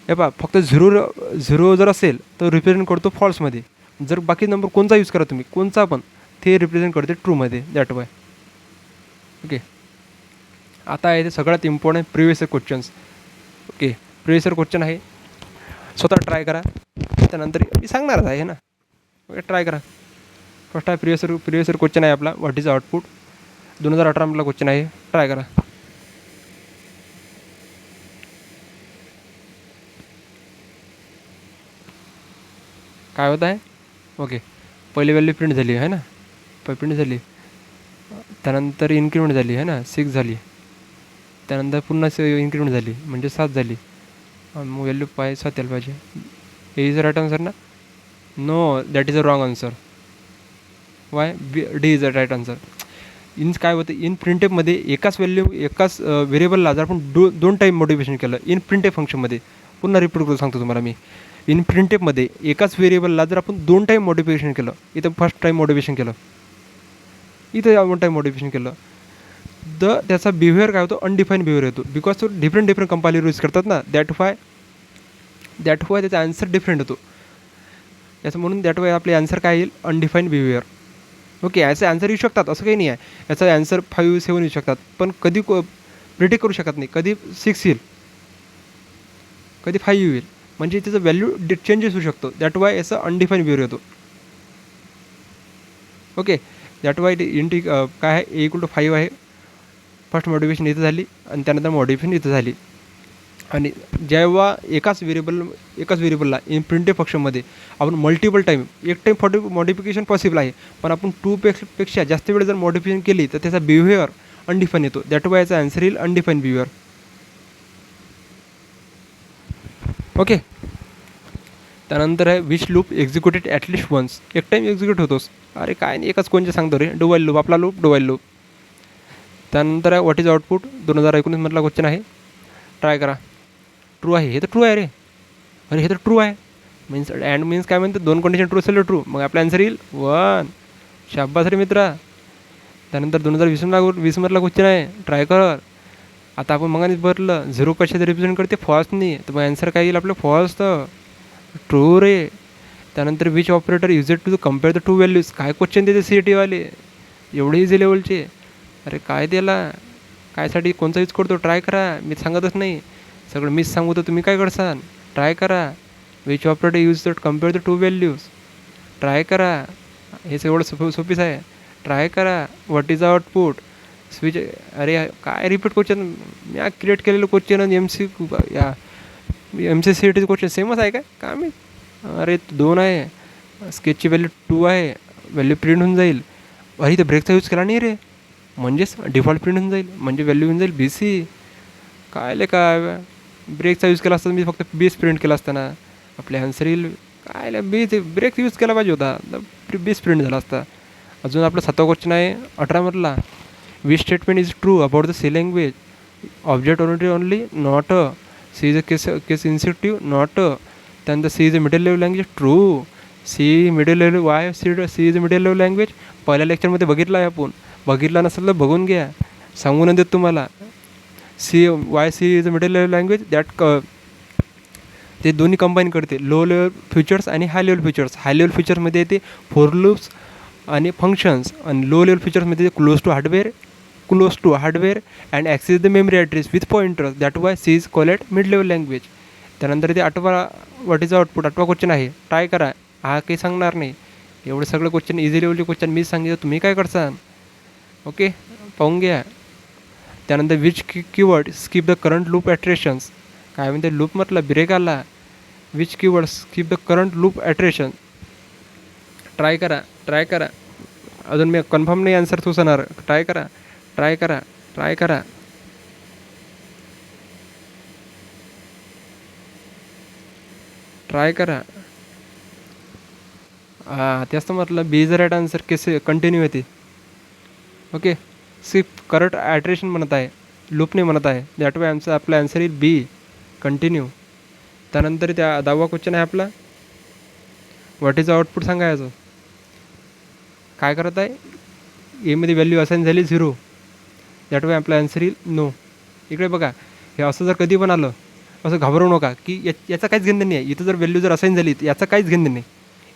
हे पहा, फक्त 0 जर असेल तर रिप्रेझेंट करतो फॉल्समध्ये. जर बाकी नंबर कोणता यूज करा तुम्ही, कोणचा पण, ते रिप्रेझेंट करते ट्रूमध्ये. That Y. ओके, आता आहे ते सगळ्यात important previous year questions. Okay, previous year question आहे, स्वतः ट्राय करा. त्यानंतर मी सांगणारच आहे ना. ओके, ट्राय करा. फर्स्ट आहे प्रिव्हियस इयर क्वेश्चन आहे आपला. What is output. 2018 आपला क्वेश्चन आहे. ट्राय करा. काय होत आहे. ओके, पहिली व्हॅल्यू प्रिंट झाली आहे ना, प्रिंट झाली. त्यानंतर इन्क्रीमेंट झाली आहे ना, 6 झाली. त्यानंतर पुन्हा इन्क्रीमेंट झाली म्हणजे 7 झाली. मग व्हॅल्यू 7 यायला पाहिजे. ए इज राईट आन्सर ना. No, that is a wrong answer. Why? D is a right answer. काय होतं, इन प्रिंटेपमध्ये एकाच व्हेरिएबलला जर आपण 2 टाईम मॉडिफिकेशन केलं इन प्रिंटेप फंक्शनमध्ये. पुन्हा रिपीट करून सांगतो तुम्हाला मी. इन प्रिंटेपमध्ये एकाच व्हेरिएबलला जर आपण 2 टाईम मॉडिफिकेशन केलं, इथं फर्स्ट टाईम मॉडिफिकेशन केलं, इथं 1 टाईम मॉडिफिकेशन केलं, त्याचा बिहेवियर काय होतो, अनडिफाईन बिहेवियर येतो. बिकॉज तो डिफरंट कंपायलर यूज करतात ना. दॅट वाय त्याचा आन्सर डिफरंट होतो. याचं म्हणून दॅट वाय आपले आन्सर काय येईल, अनडिफाईन बिहेवियर. ओके, याचे आन्सर येऊ शकतात असं काही नाही आहे. याचा आन्सर 5 7 येऊ शकतात, पण कधी प्रिडिक्ट करू शकत नाही. कधी 6 येईल, कधी 5 येईल. म्हणजे त्याचं व्हॅल्यू चेंजेस होऊ शकतो. दॅट वाय याचा अनडिफाईन बिहेवियर येतो. ओके, दॅट वाय काय आहे, ए = 5 आहे. फर्स्ट मॉडिफिकेशन इथं झाली आणि त्यानंतर मॉडिफिकेशन इथं झाली. आणि जेव्हा एकाच व्हेरिएबलला इन प्रिंटेड फंक्शनमध्ये आपण मल्टिपल टाईम, एक टाईम मॉडिफिकेशन पॉसिबल आहे, पण आपण 2 पेक्षा जास्त वेळ जर मॉडिफिकेशन केली तर त्याचा बिहेवियर अनडिफाईन येतो. दॅट वाय याचा आन्सर येईल अनडिफाईन बिहेवियर. ओके, त्यानंतर आहे which loop executed at least once. एक टाईम एक्झिक्यूट होतोस. अरे काय नाही, एकच कोणते सांगतो रे. डू वाईल लूप, आपला लूप डू वाईल लूप. त्यानंतर आहे व्हॉट इज आउटपुट. 2019 मधला क्वेश्चन आहे. ट्राय करा. ट्रू आहे. हे तर ट्रू आहे रे. अरे हे तर ट्रू आहे. मीन्स काय म्हणते, 2 कंडिशन ट्रू असेल तर ट्रू. मग आपला आन्सर येईल 1. शाबास रे मित्रा. त्यानंतर 2020 मधला क्वेश्चन आहे. ट्राय कर. आता आपण मगानेच भरलं 0 कशाचं रिप्रेझेंट करते, फॉल्सनी. तर मग आन्सर काय येईल आपलं, फॉल्स. तर ट्रू रे. त्यानंतर which operator used to compare the 2 values. काय क्वेश्चन देते CET-वाले, एवढे इझी लेवलचे. अरे काय त्याला, कायसाठी कोणता यूज करतो. ट्राय करा. मी सांगतच नाही, सगळं मीच सांगू तर तुम्ही काय करसान. ट्राय करा. Which operator use to compare the 2 values. Try करा. हे सगळं सोपीच आहे. ट्राय करा. What is output. स्विच. अरे काय रिपीट क्वेश्चन, मी क्रिएट केलेलं क्वेश्चन आणि MCCET क्वेश्चन सेमच आहे काय मी. अरे 2 आहे, स्केचची व्हॅल्यू 2 आहे, व्हॅल्यू प्रिंट होऊन जाईल. अरे इथं ब्रेकचा यूज केला नाही रे, म्हणजेच डिफॉल्ट प्रिंट होऊन जाईल, म्हणजे व्हॅल्यू होऊन जाईल BC. काय ब्रेकचा यूज केला असता मी फक्त बीस प्रिंट केला असताना आपले आन्सर येईल. काय ब्रेक यूज केला पाहिजे होता, बीस प्रिंट झाला असता. अजून आपला 7वा क्वेश्चन आहे 18 मधला. Which statement is true about the C language. Object only not. C is a case insensitive not. त्यानंतर C is a middle level language true. C middle level. Why C is a middle level language. पहिल्या लेक्चरमध्ये बघितला आहे आपण. बघितला नसेल तर बघून घ्या, सांगून देत तुम्हाला. Why C is a middle level language. ते दोन्ही कंबाईन करते, लो लेवल फीचर्स आणि high level features. High level फीचर्समध्ये येते 4 लूप्स, आणि फंक्शन्स आणि लो लेवल फीचर्समध्ये close to hardware and access the memory address with pointers that why C is called mid level language. त्यानंतर ते 8वा व्हॉट इज आउटपुट 8वा क्वेश्चन आहे. ट्राय करा. हा काही सांगणार नाही. एवढे सगळे क्वेश्चन इझी लेवलचे क्वेश्चन मीच सांगितलं, तुम्ही काय करता. ओके, पाहून घ्या. त्यानंतर which keyword skip the current loop iterations. काय म्हणते लूप म्हटलं ब्रेक आला. Which keyword skip the current loop iteration. Try करा. अजून मी कन्फर्म नाही आन्सर सुचणार. ट्राय करा. तेच तर म्हटलं बी इज राईट आन्सर. कसे कंटिन्यू होते. ओके, सिर्फ करंट ॲट्रेशन म्हणत आहे, लूप नाही म्हणत आहे. दॅट वे आपला आन्सर इज बी, कंटिन्यू. त्यानंतर त्या 10वा क्वेश्चन आहे आपला, व्हॉट इज आउटपुट सांगायचं. काय करत आहे, एमध्ये व्हॅल्यू असाईन झाली 0. दॅट वे आपला आन्सर इज नो. इकडे बघा, हे असं जर कधी पण आलं असं घाबरू नका की याचा काहीच घेणं नाही आहे. इथं जर व्हॅल्यू जर असाईन झाली याचा काहीच घेणं नाही.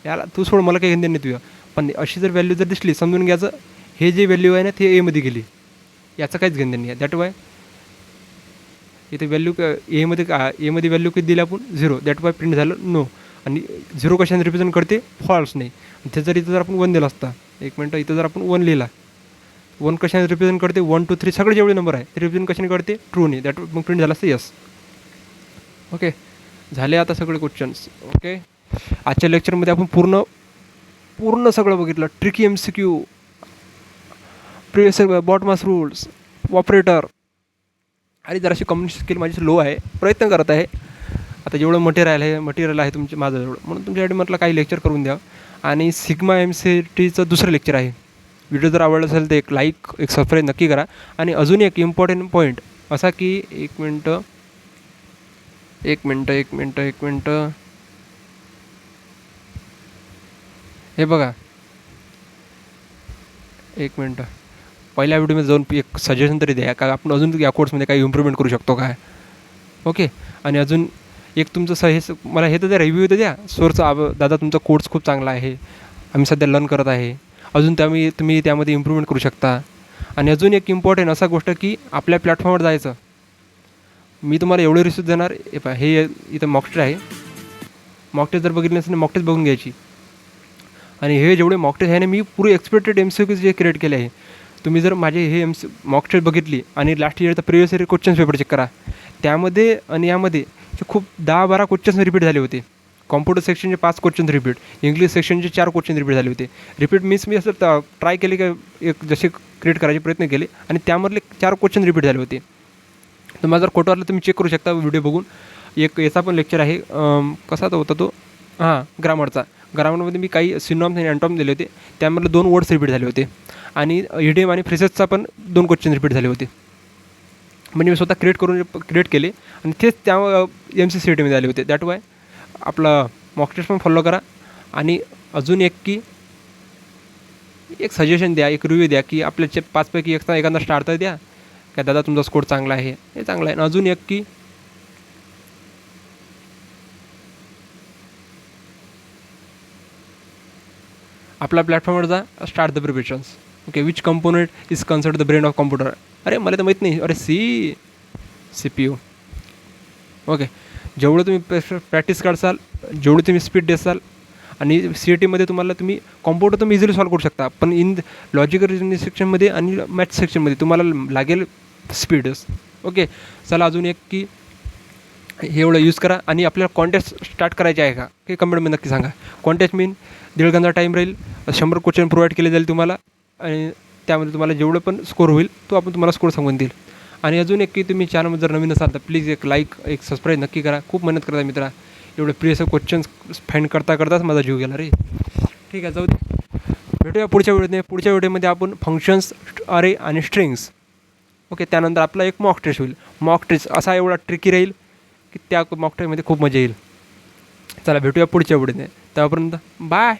याला तू सोड, मला काही घेणं नाही तुझ्या. पण अशी जर व्हॅल्यू जर दिसली समजून घ्यायचं हे जे व्हॅल्यू आहे ना ते एमध्ये गेली, याचं काहीच घेणं नाही आहे. दॅट वाय इथे व्हॅल्यू एमध्ये व्हॅल्यू किती दिली आपण 0. दॅट वाय प्रिंट झालं नो. आणि 0 कशाने रिप्रेझेंट करते, फॉल्स नाही. ते जर इथं जर आपण 1 दिला असता, एक मिनटं, इथं जर आपण 1 लिहिला, 1 कशाने रिप्रेझेंट करते, 1 2 3 सगळे जेवढे नंबर आहे ते रिप्रेझेंट कशाने करते, ट्रू नाही. दॅट मग प्रिंट झाला असतं यस. ओके, झाले आता सगळे क्वेश्चन्स. ओके, आजच्या लेक्चरमध्ये आपण पूर्ण सगळं बघितलं. Tricky MCQ, previous BODMAS rules, operator. आणि जराशी कम्युनिकेशन स्किल माझी लो आहे, प्रयत्न करत आहे. आता जेवढं मटेरियल आहे तुमच्या माझ्याजवळ, म्हणून तुमच्यासाठी म्हटलं काही लेक्चर करून द्या. आणि सिग्मा MCTचं दुसरं लेक्चर आहे. व्हिडिओ जर आवडला असेल तर एक लाईक, एक सबस्क्राईब नक्की करा. आणि अजून एक इम्पॉर्टंट पॉईंट असा की एक मिनटं हे बघा, एक मिनटं, पहिल्या व्हिडिओमध्ये जाऊन एक सजेशन तरी द्या का आपण अजून या कोर्समध्ये काही इम्प्रूव्हमेंट करू शकतो काय. ओके, आणि अजून एक तुमचं मला हे तर द्या, रिव्ह्यू तर द्या सोर्सचा. दादा तुमचा कोर्स खूप चांगला आहे, आम्ही सध्या लर्न करत आहे. अजून तुम्ही त्यामध्ये इम्प्रूव्हमेंट करू शकता. आणि अजून एक इम्पॉर्टंट असा गोष्ट की आपल्या प्लॅटफॉर्मवर जायचं. मी तुम्हाला एवढं रिसिव्ह देणार. हे इथं मॉक आहे. मॉक टेस्ट जर बघितलं नसेल मॉक टेस्ट बघून घ्यायची. आणि हे जेवढे मॉक टेस्ट आहे ना, मी पुरे एक्सपेक्टेड MCQ जे क्रिएट केले आहे. तुम्ही जर माझे हे मॉक टेस्ट बघितली आणि लास्ट इयरचा previous year questions paper check करा, त्यामध्ये आणि यामध्ये खूप 10-12 क्वेश्चन्स रिपीट झाले होते. कॉम्प्युटर सेक्शनचे 5 क्वेश्चन रिपीट, इंग्लिश सेक्शनचे 4 क्वेश्चन रिपीट झाले होते. रिपीट मीन्स मी असं ट्राय केले की एक जसे क्रिएट करायचे प्रयत्न केले आणि त्यामधले 4 क्वेश्चन रिपीट झाले होते. तुम्हाला जर खोटं वाटलं तुम्ही चेक करू शकता व्हिडिओ बघून. एक याचा पण लेक्चर आहे, कसा तो होता तो, ग्रामरचा. ग्रामरमध्ये मी काही सिनॉम्स आणि अँटॉम दिले होते, त्यामधले 2 वर्ड्स रिपीट झाले होते. आणि इडियम आणि फ्रेसेसचा पण 2 क्वेश्चन रिपीट झाले होते. म्हणजे मी स्वतः क्रिएट केले आणि तेच त्या MCCTमध्ये आले होते. दॅट वाय आपला मॉक टेस्ट पण फॉलो करा. आणि अजून एक सजेशन द्या, एक रिव्ह्यू द्या की आपल्या 5 पैकी एखादा स्टार तर द्या काय दादा तुमचा स्कोर चांगला आहे, हे चांगला आहे. आणि अजून एक की आपल्या प्लॅटफॉर्मवर जा, start the preparations. Okay, which component is considered the brain of computer. अरे मला तर माहीत नाही. अरे CPU. ओके, जेवढं तुम्ही प्रॅक्टिस करसाल, जेवढी तुम्ही स्पीड देसाल, आणि CETमध्ये तुम्ही कॉम्प्युटर तुम्ही इझिली सॉल्व करू शकता. पण इन लॉजिकल रिजनिंग सेक्शनमध्ये आणि मॅथ्स सेक्शनमध्ये तुम्हाला लागेल स्पीडच. ओके, चला अजून एक की हे एवढं यूज करा. आणि आपल्याला कॉन्टेस्ट स्टार्ट करायचे आहे का हे कमेंटमध्ये नक्की सांगा. कॉन्टेस्ट मीन 1.5 घंटा टाईम राहील, 100 क्वेश्चन प्रोव्हाइड केले जाईल तुम्हाला. आणि त्यामध्ये तुम्हाला जेवढं पण स्कोर होईल तो आपण तुम्हाला स्कोर सांगून देईल. आणि अजून एक की तुम्ही चॅनलमध्ये जर नवीन असाल तर प्लीज एक लाईक, एक सबस्क्राईब नक्की करा. खूप मेहनत करता मित्रा. एवढे प्रिव्हियस क्वेश्चन्स फाइंड करताच माझा जीव गेला रे. ठीक आहे, जाऊ दे. भेटूया पुढच्या व्हिडिओमध्ये आपण फंक्शन्स, अरे आणि स्ट्रिंग्स. ओके, त्यानंतर आपला एक मॉक टेस्ट होईल. मॉक टेस्ट असा एवढा ट्रिकी राहील की त्या मॉक टेस्टमध्ये खूप मजा येईल. चला भेटूया पुढच्या व्हिडिओमध्ये. तेव्हापर्यंत बाय.